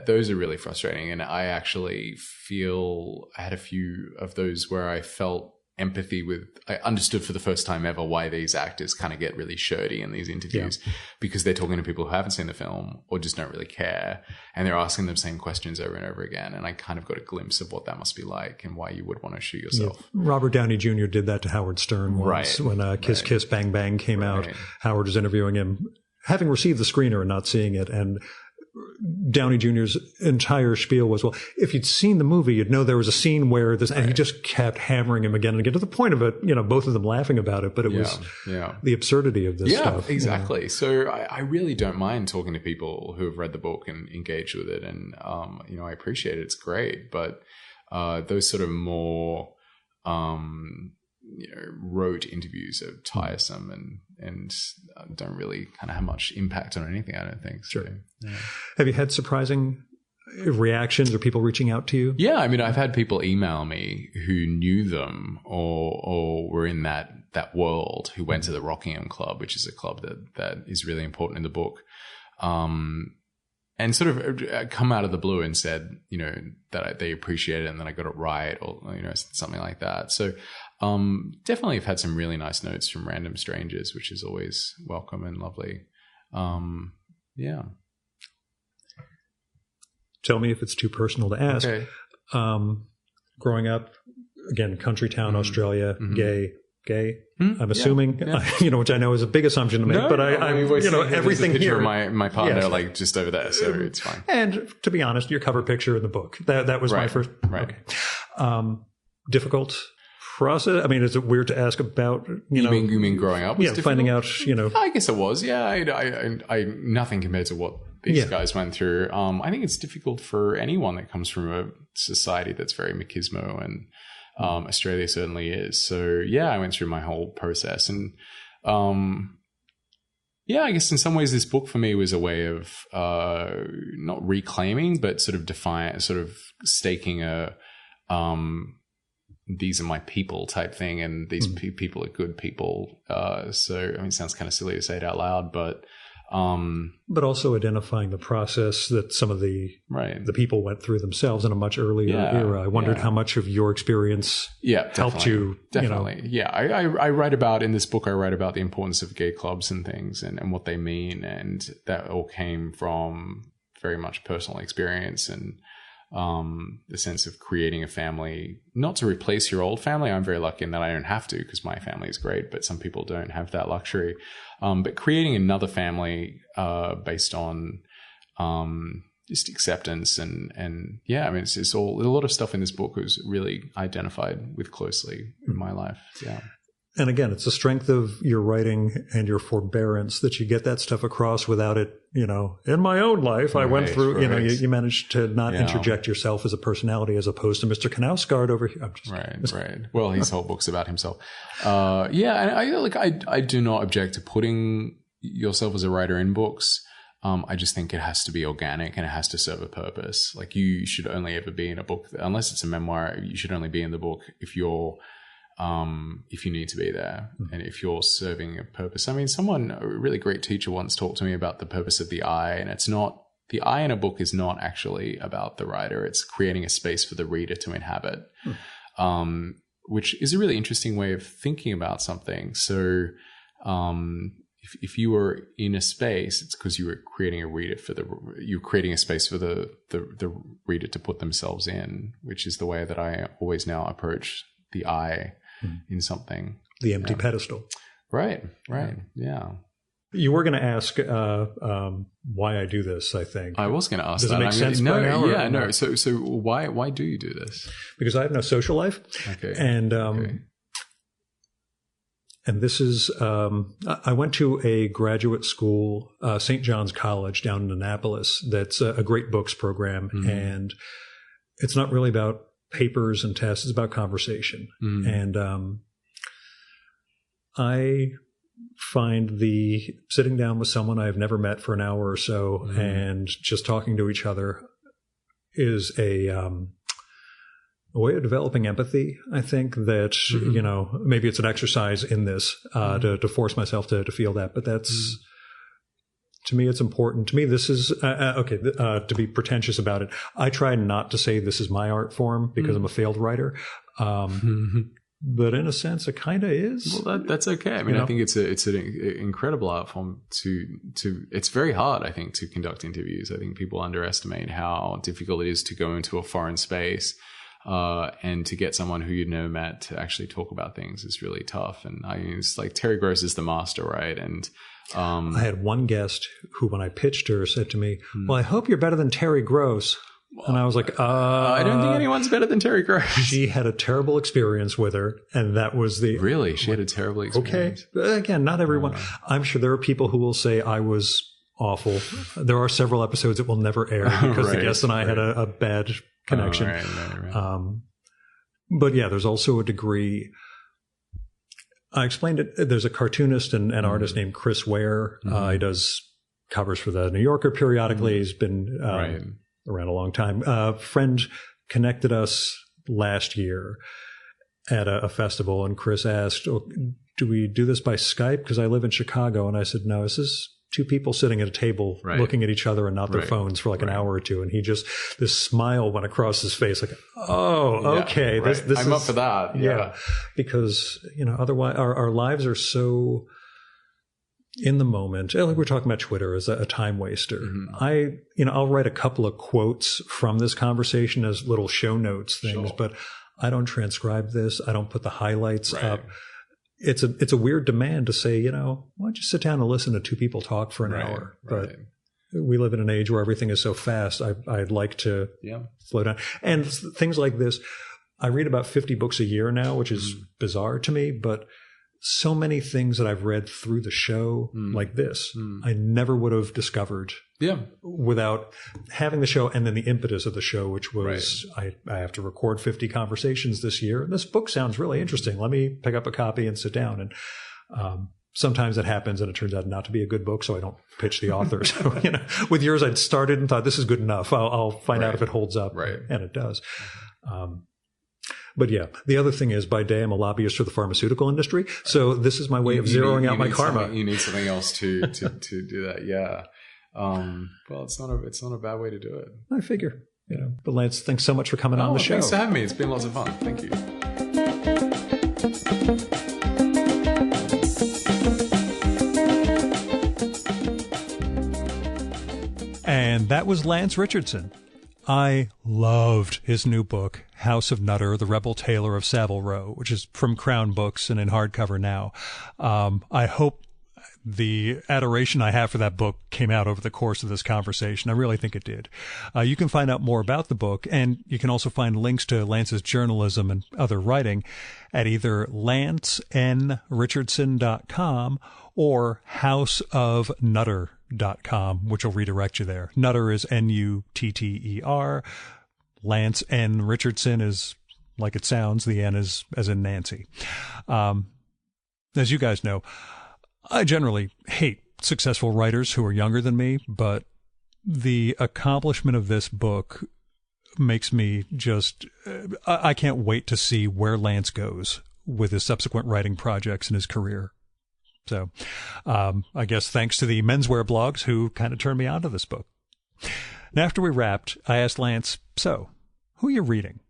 those are really frustrating. And I actually feel I had a few of those where I felt empathy with, I understood for the first time ever why these actors kind of get really shirty in these interviews because they're talking to people who haven't seen the film or just don't really care. And they're asking them the same questions over and over again. And I kind of got a glimpse of what that must be like and why you would want to shoot yourself. Yeah. Robert Downey Jr. did that to Howard Stern once when Kiss Kiss Bang Bang came out. Howard was interviewing him, having received the screener and not seeing it. And Downey Jr.'s entire spiel was, well, if you'd seen the movie, you'd know there was a scene where this, and he just kept hammering him again and again to the point of it, both of them laughing about it, but it was the absurdity of this stuff. Yeah, exactly. So I really don't mind talking to people who have read the book and engaged with it. And, I appreciate it. It's great. But those sort of more rote interviews are tiresome and don't really kind of have much impact on anything, I don't think. Sure. So, Have you had surprising reactions or people reaching out to you? Yeah, I mean, I've had people email me who knew them or were in that world, who went to the Rockingham Club, which is a club that is really important in the book, and sort of come out of the blue and said, that they appreciate it and that I got it right, or something like that. So definitely have had some really nice notes from random strangers, which is always welcome and lovely. Yeah. Tell me if it's too personal to ask. Okay. Growing up, again, country town, Australia, gay. I'm assuming, which I know is a big assumption to make, but everything here. Of my partner, like just over there, so it's fine. And to be honest, your cover picture in the book, that was my first. Right. Okay. Difficult process. I mean, is it weird to ask about? You mean growing up? Yeah, finding out. I guess it was. Yeah, I nothing compared to what these guys went through. I think it's difficult for anyone that comes from a society that's very machismo, and Australia certainly is. So yeah, I went through my whole process, and I guess in some ways this book for me was a way of not reclaiming, but sort of staking a these are my people type thing, and these people are good people. So I mean, it sounds kind of silly to say it out loud, but also identifying the process that some of the people went through themselves in a much earlier era. I wondered how much of your experience helped you. Definitely. Yeah. I write about, in this book, I write about the importance of gay clubs and things and what they mean. And that all came from very much personal experience and the sense of creating a family, not to replace your old family. I'm very lucky in that I don't have to, because my family is great, but some people don't have that luxury. But creating another family based on just acceptance and I mean, it's all, a lot of stuff in this book was really identified with closely in my life. Yeah. And again, it's the strength of your writing and your forbearance that you get that stuff across without it, in my own life, I went through, you managed to not interject yourself as a personality as opposed to Mr. Knausgaard over here. Right. Well, his whole book's about himself. And I do not object to putting yourself as a writer in books. I just think it has to be organic and it has to serve a purpose. Like, you should only ever be in a book, unless it's a memoir, you should only be in the book if you need to be there and if you're serving a purpose. I mean, a really great teacher once talked to me about the purpose of the eye, and it's not, the eye in a book is not actually about the writer. It's creating a space for the reader to inhabit, which is a really interesting way of thinking about something. So, if you were in a space, it's because you were creating you're creating a space for the reader to put themselves in, which is the way that I always now approach the eye in something. The empty pedestal. Right. Yeah. You were going to ask why I do this, I think. I was going to ask Does that. Does it make sense? No. So why do you do this? Because I have no social life. Okay. And and this is, I went to a graduate school, St. John's College down in Annapolis. That's a great books program. And it's not really about papers and tests. It's about conversation. And I find the sitting down with someone I've never met for an hour or so and just talking to each other is a way of developing empathy. I think that, maybe it's an exercise in this to force myself to feel that. But that's, to me, it's important. To me, this is, to be pretentious about it, I try not to say this is my art form because I'm a failed writer. But in a sense, it kind of is. Well, that's okay. I mean, I think it's an incredible art form it's very hard, I think, to conduct interviews. I think people underestimate how difficult it is to go into a foreign space and to get someone who you'd never met to actually talk about things is really tough. And I mean, it's like Terry Gross is the master, right? And I had one guest who, when I pitched her, said to me, well, I hope you're better than Terry Gross. And I was like, I don't think anyone's better than Terry Gross. She had a terrible experience with her, and that was the... Really? She had a terrible experience? Okay. Again, not everyone. I'm sure there are people who will say I was awful. There are several episodes that will never air because the guest and I had a bad connection. Right. But yeah, there's also a degree... I explained it. There's a cartoonist and an artist named Chris Ware. He does covers for the New Yorker periodically. He's been around a long time. A friend connected us last year at a festival, and Chris asked, do we do this by Skype? Because I live in Chicago. And I said, no, this is two people sitting at a table looking at each other and not their phones for like an hour or two. And he just, this smile went across his face like, oh, okay. This I'm up for that. Yeah. Because, otherwise our lives are so in the moment. Like we're talking about Twitter as a time waster. Mm-hmm. I'll write a couple of quotes from this conversation as little show notes things, but I don't transcribe this. I don't put the highlights up. It's a weird demand to say, why don't you sit down and listen to two people talk for an hour? But we live in an age where everything is so fast. I'd like to slow down. And things like this, I read about 50 books a year now, which is bizarre to me, but so many things that I've read through the show like this, I never would have discovered without having the show and then the impetus of the show, which was I have to record 50 conversations this year. And this book sounds really interesting. Let me pick up a copy and sit down. And sometimes it happens and it turns out not to be a good book, so I don't pitch the author. So, with yours, I'd started and thought, this is good enough. I'll find out if it holds up. And it does. But yeah, the other thing is by day I'm a lobbyist for the pharmaceutical industry. So this is my way of zeroing out my karma. You need something else to do that. Yeah. Well, it's not a bad way to do it. I figure, but Lance, thanks so much for coming on the show. Thanks for having me. It's been lots of fun. Thank you. And that was Lance Richardson. I loved his new book, House of Nutter, The Rebel Tailor of Savile Row, which is from Crown Books and in hardcover now. I hope the adoration I have for that book came out over the course of this conversation. I really think it did. You can find out more about the book, and you can also find links to Lance's journalism and other writing at either lancenrichardson.com or houseofnutter.com, which will redirect you there. Nutter is Nutter. Lance N. Richardson is like it sounds. The N is as in Nancy. As you guys know, I generally hate successful writers who are younger than me, but the accomplishment of this book makes me just, I can't wait to see where Lance goes with his subsequent writing projects in his career. So I guess thanks to the menswear blogs who kind of turned me on to this book. And after we wrapped, I asked Lance, so who are you reading?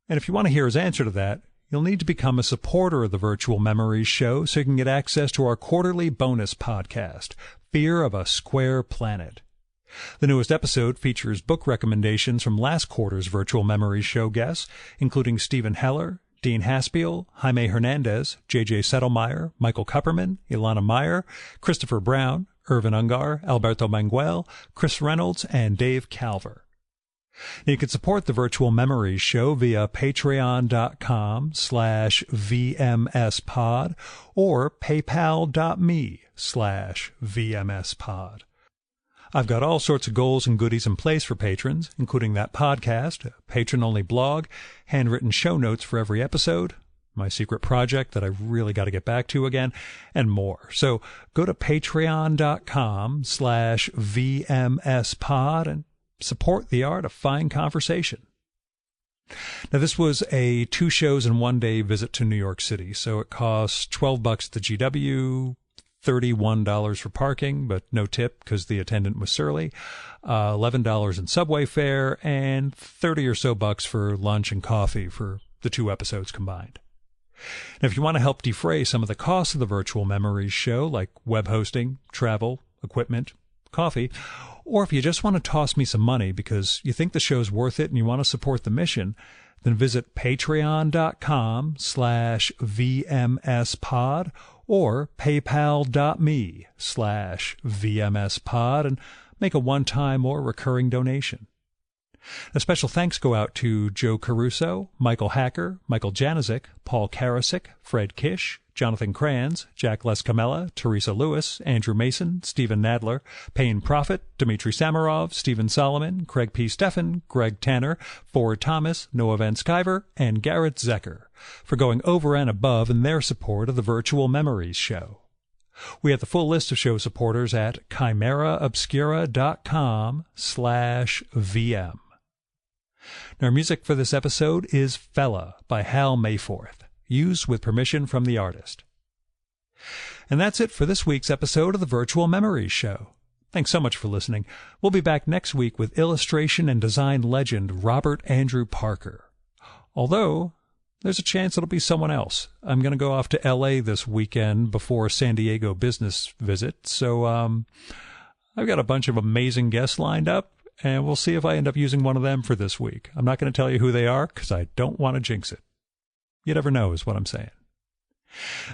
And if you want to hear his answer to that, you'll need to become a supporter of the Virtual Memories show so you can get access to our quarterly bonus podcast, Fear of a Square Planet. The newest episode features book recommendations from last quarter's Virtual Memories show guests, including Stephen Heller, Dean Haspiel, Jaime Hernandez, J.J. Settlemeyer, Michael Kupperman, Ilana Meyer, Christopher Brown, Irvin Ungar, Alberto Manguel, Chris Reynolds, and Dave Calver. Now you can support the Virtual Memories show via patreon.com/VMSpod or paypal.me/VMSpod. I've got all sorts of goals and goodies in place for patrons, including that podcast, a patron-only blog, handwritten show notes for every episode, my secret project that I really got to get back to again, and more. So go to patreon.com/VMSpod and support the art of fine conversation. Now, this was a 2 shows in 1 day visit to New York City, so it costs $12 at the GW, $31 for parking, but no tip because the attendant was surly, $11 in subway fare, and $30 or so for lunch and coffee for the 2 episodes combined. Now, if you want to help defray some of the costs of the Virtual Memories show, like web hosting, travel, equipment, coffee, or if you just want to toss me some money because you think the show's worth it and you want to support the mission, then visit patreon.com/VMSpod or paypal.me/VMSpod and make a one-time or recurring donation. A special thanks go out to Joe Caruso, Michael Hacker, Michael Janizik, Paul Karasik, Fred Kish, Jonathan Kranz, Jack Lescamella, Teresa Lewis, Andrew Mason, Stephen Nadler, Payne Prophet, Dmitry Samarov, Stephen Solomon, Craig P. Steffen, Greg Tanner, Ford Thomas, Noah Van Skyver, and Garrett Zecker for going over and above in their support of the Virtual Memories show. We have the full list of show supporters at chimeraobscura.com/VM. Our music for this episode is Fella by Hal Mayforth, used with permission from the artist. And that's it for this week's episode of the Virtual Memories Show. Thanks so much for listening. We'll be back next week with illustration and design legend Robert Andrew Parker. Although, there's a chance it'll be someone else. I'm going to go off to L.A. this weekend before a San Diego business visit, so I've got a bunch of amazing guests lined up, and we'll see if I end up using one of them for this week. I'm not going to tell you who they are, because I don't want to jinx it. You never know is what I'm saying.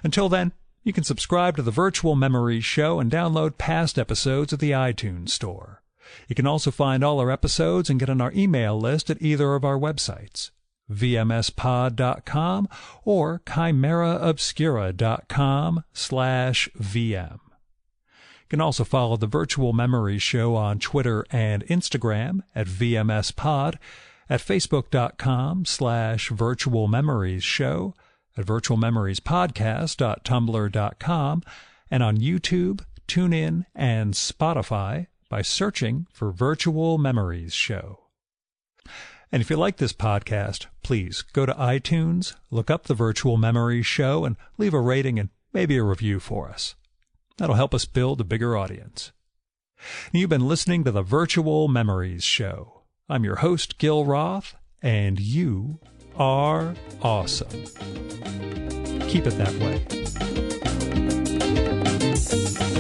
Until then, you can subscribe to the Virtual Memories Show and download past episodes at the iTunes Store. You can also find all our episodes and get on our email list at either of our websites, vmspod.com or chimeraobscura.com/VM. You can also follow the Virtual Memories Show on Twitter and Instagram at vmspod, at facebook.com/virtualmemoriesshow, at virtualmemoriespodcast.tumblr.com, and on YouTube, TuneIn, and Spotify by searching for Virtual Memories Show. And if you like this podcast, please go to iTunes, look up the Virtual Memories Show, and leave a rating and maybe a review for us. That'll help us build a bigger audience. You've been listening to the Virtual Memories Show. I'm your host, Gil Roth, and you are awesome. Keep it that way.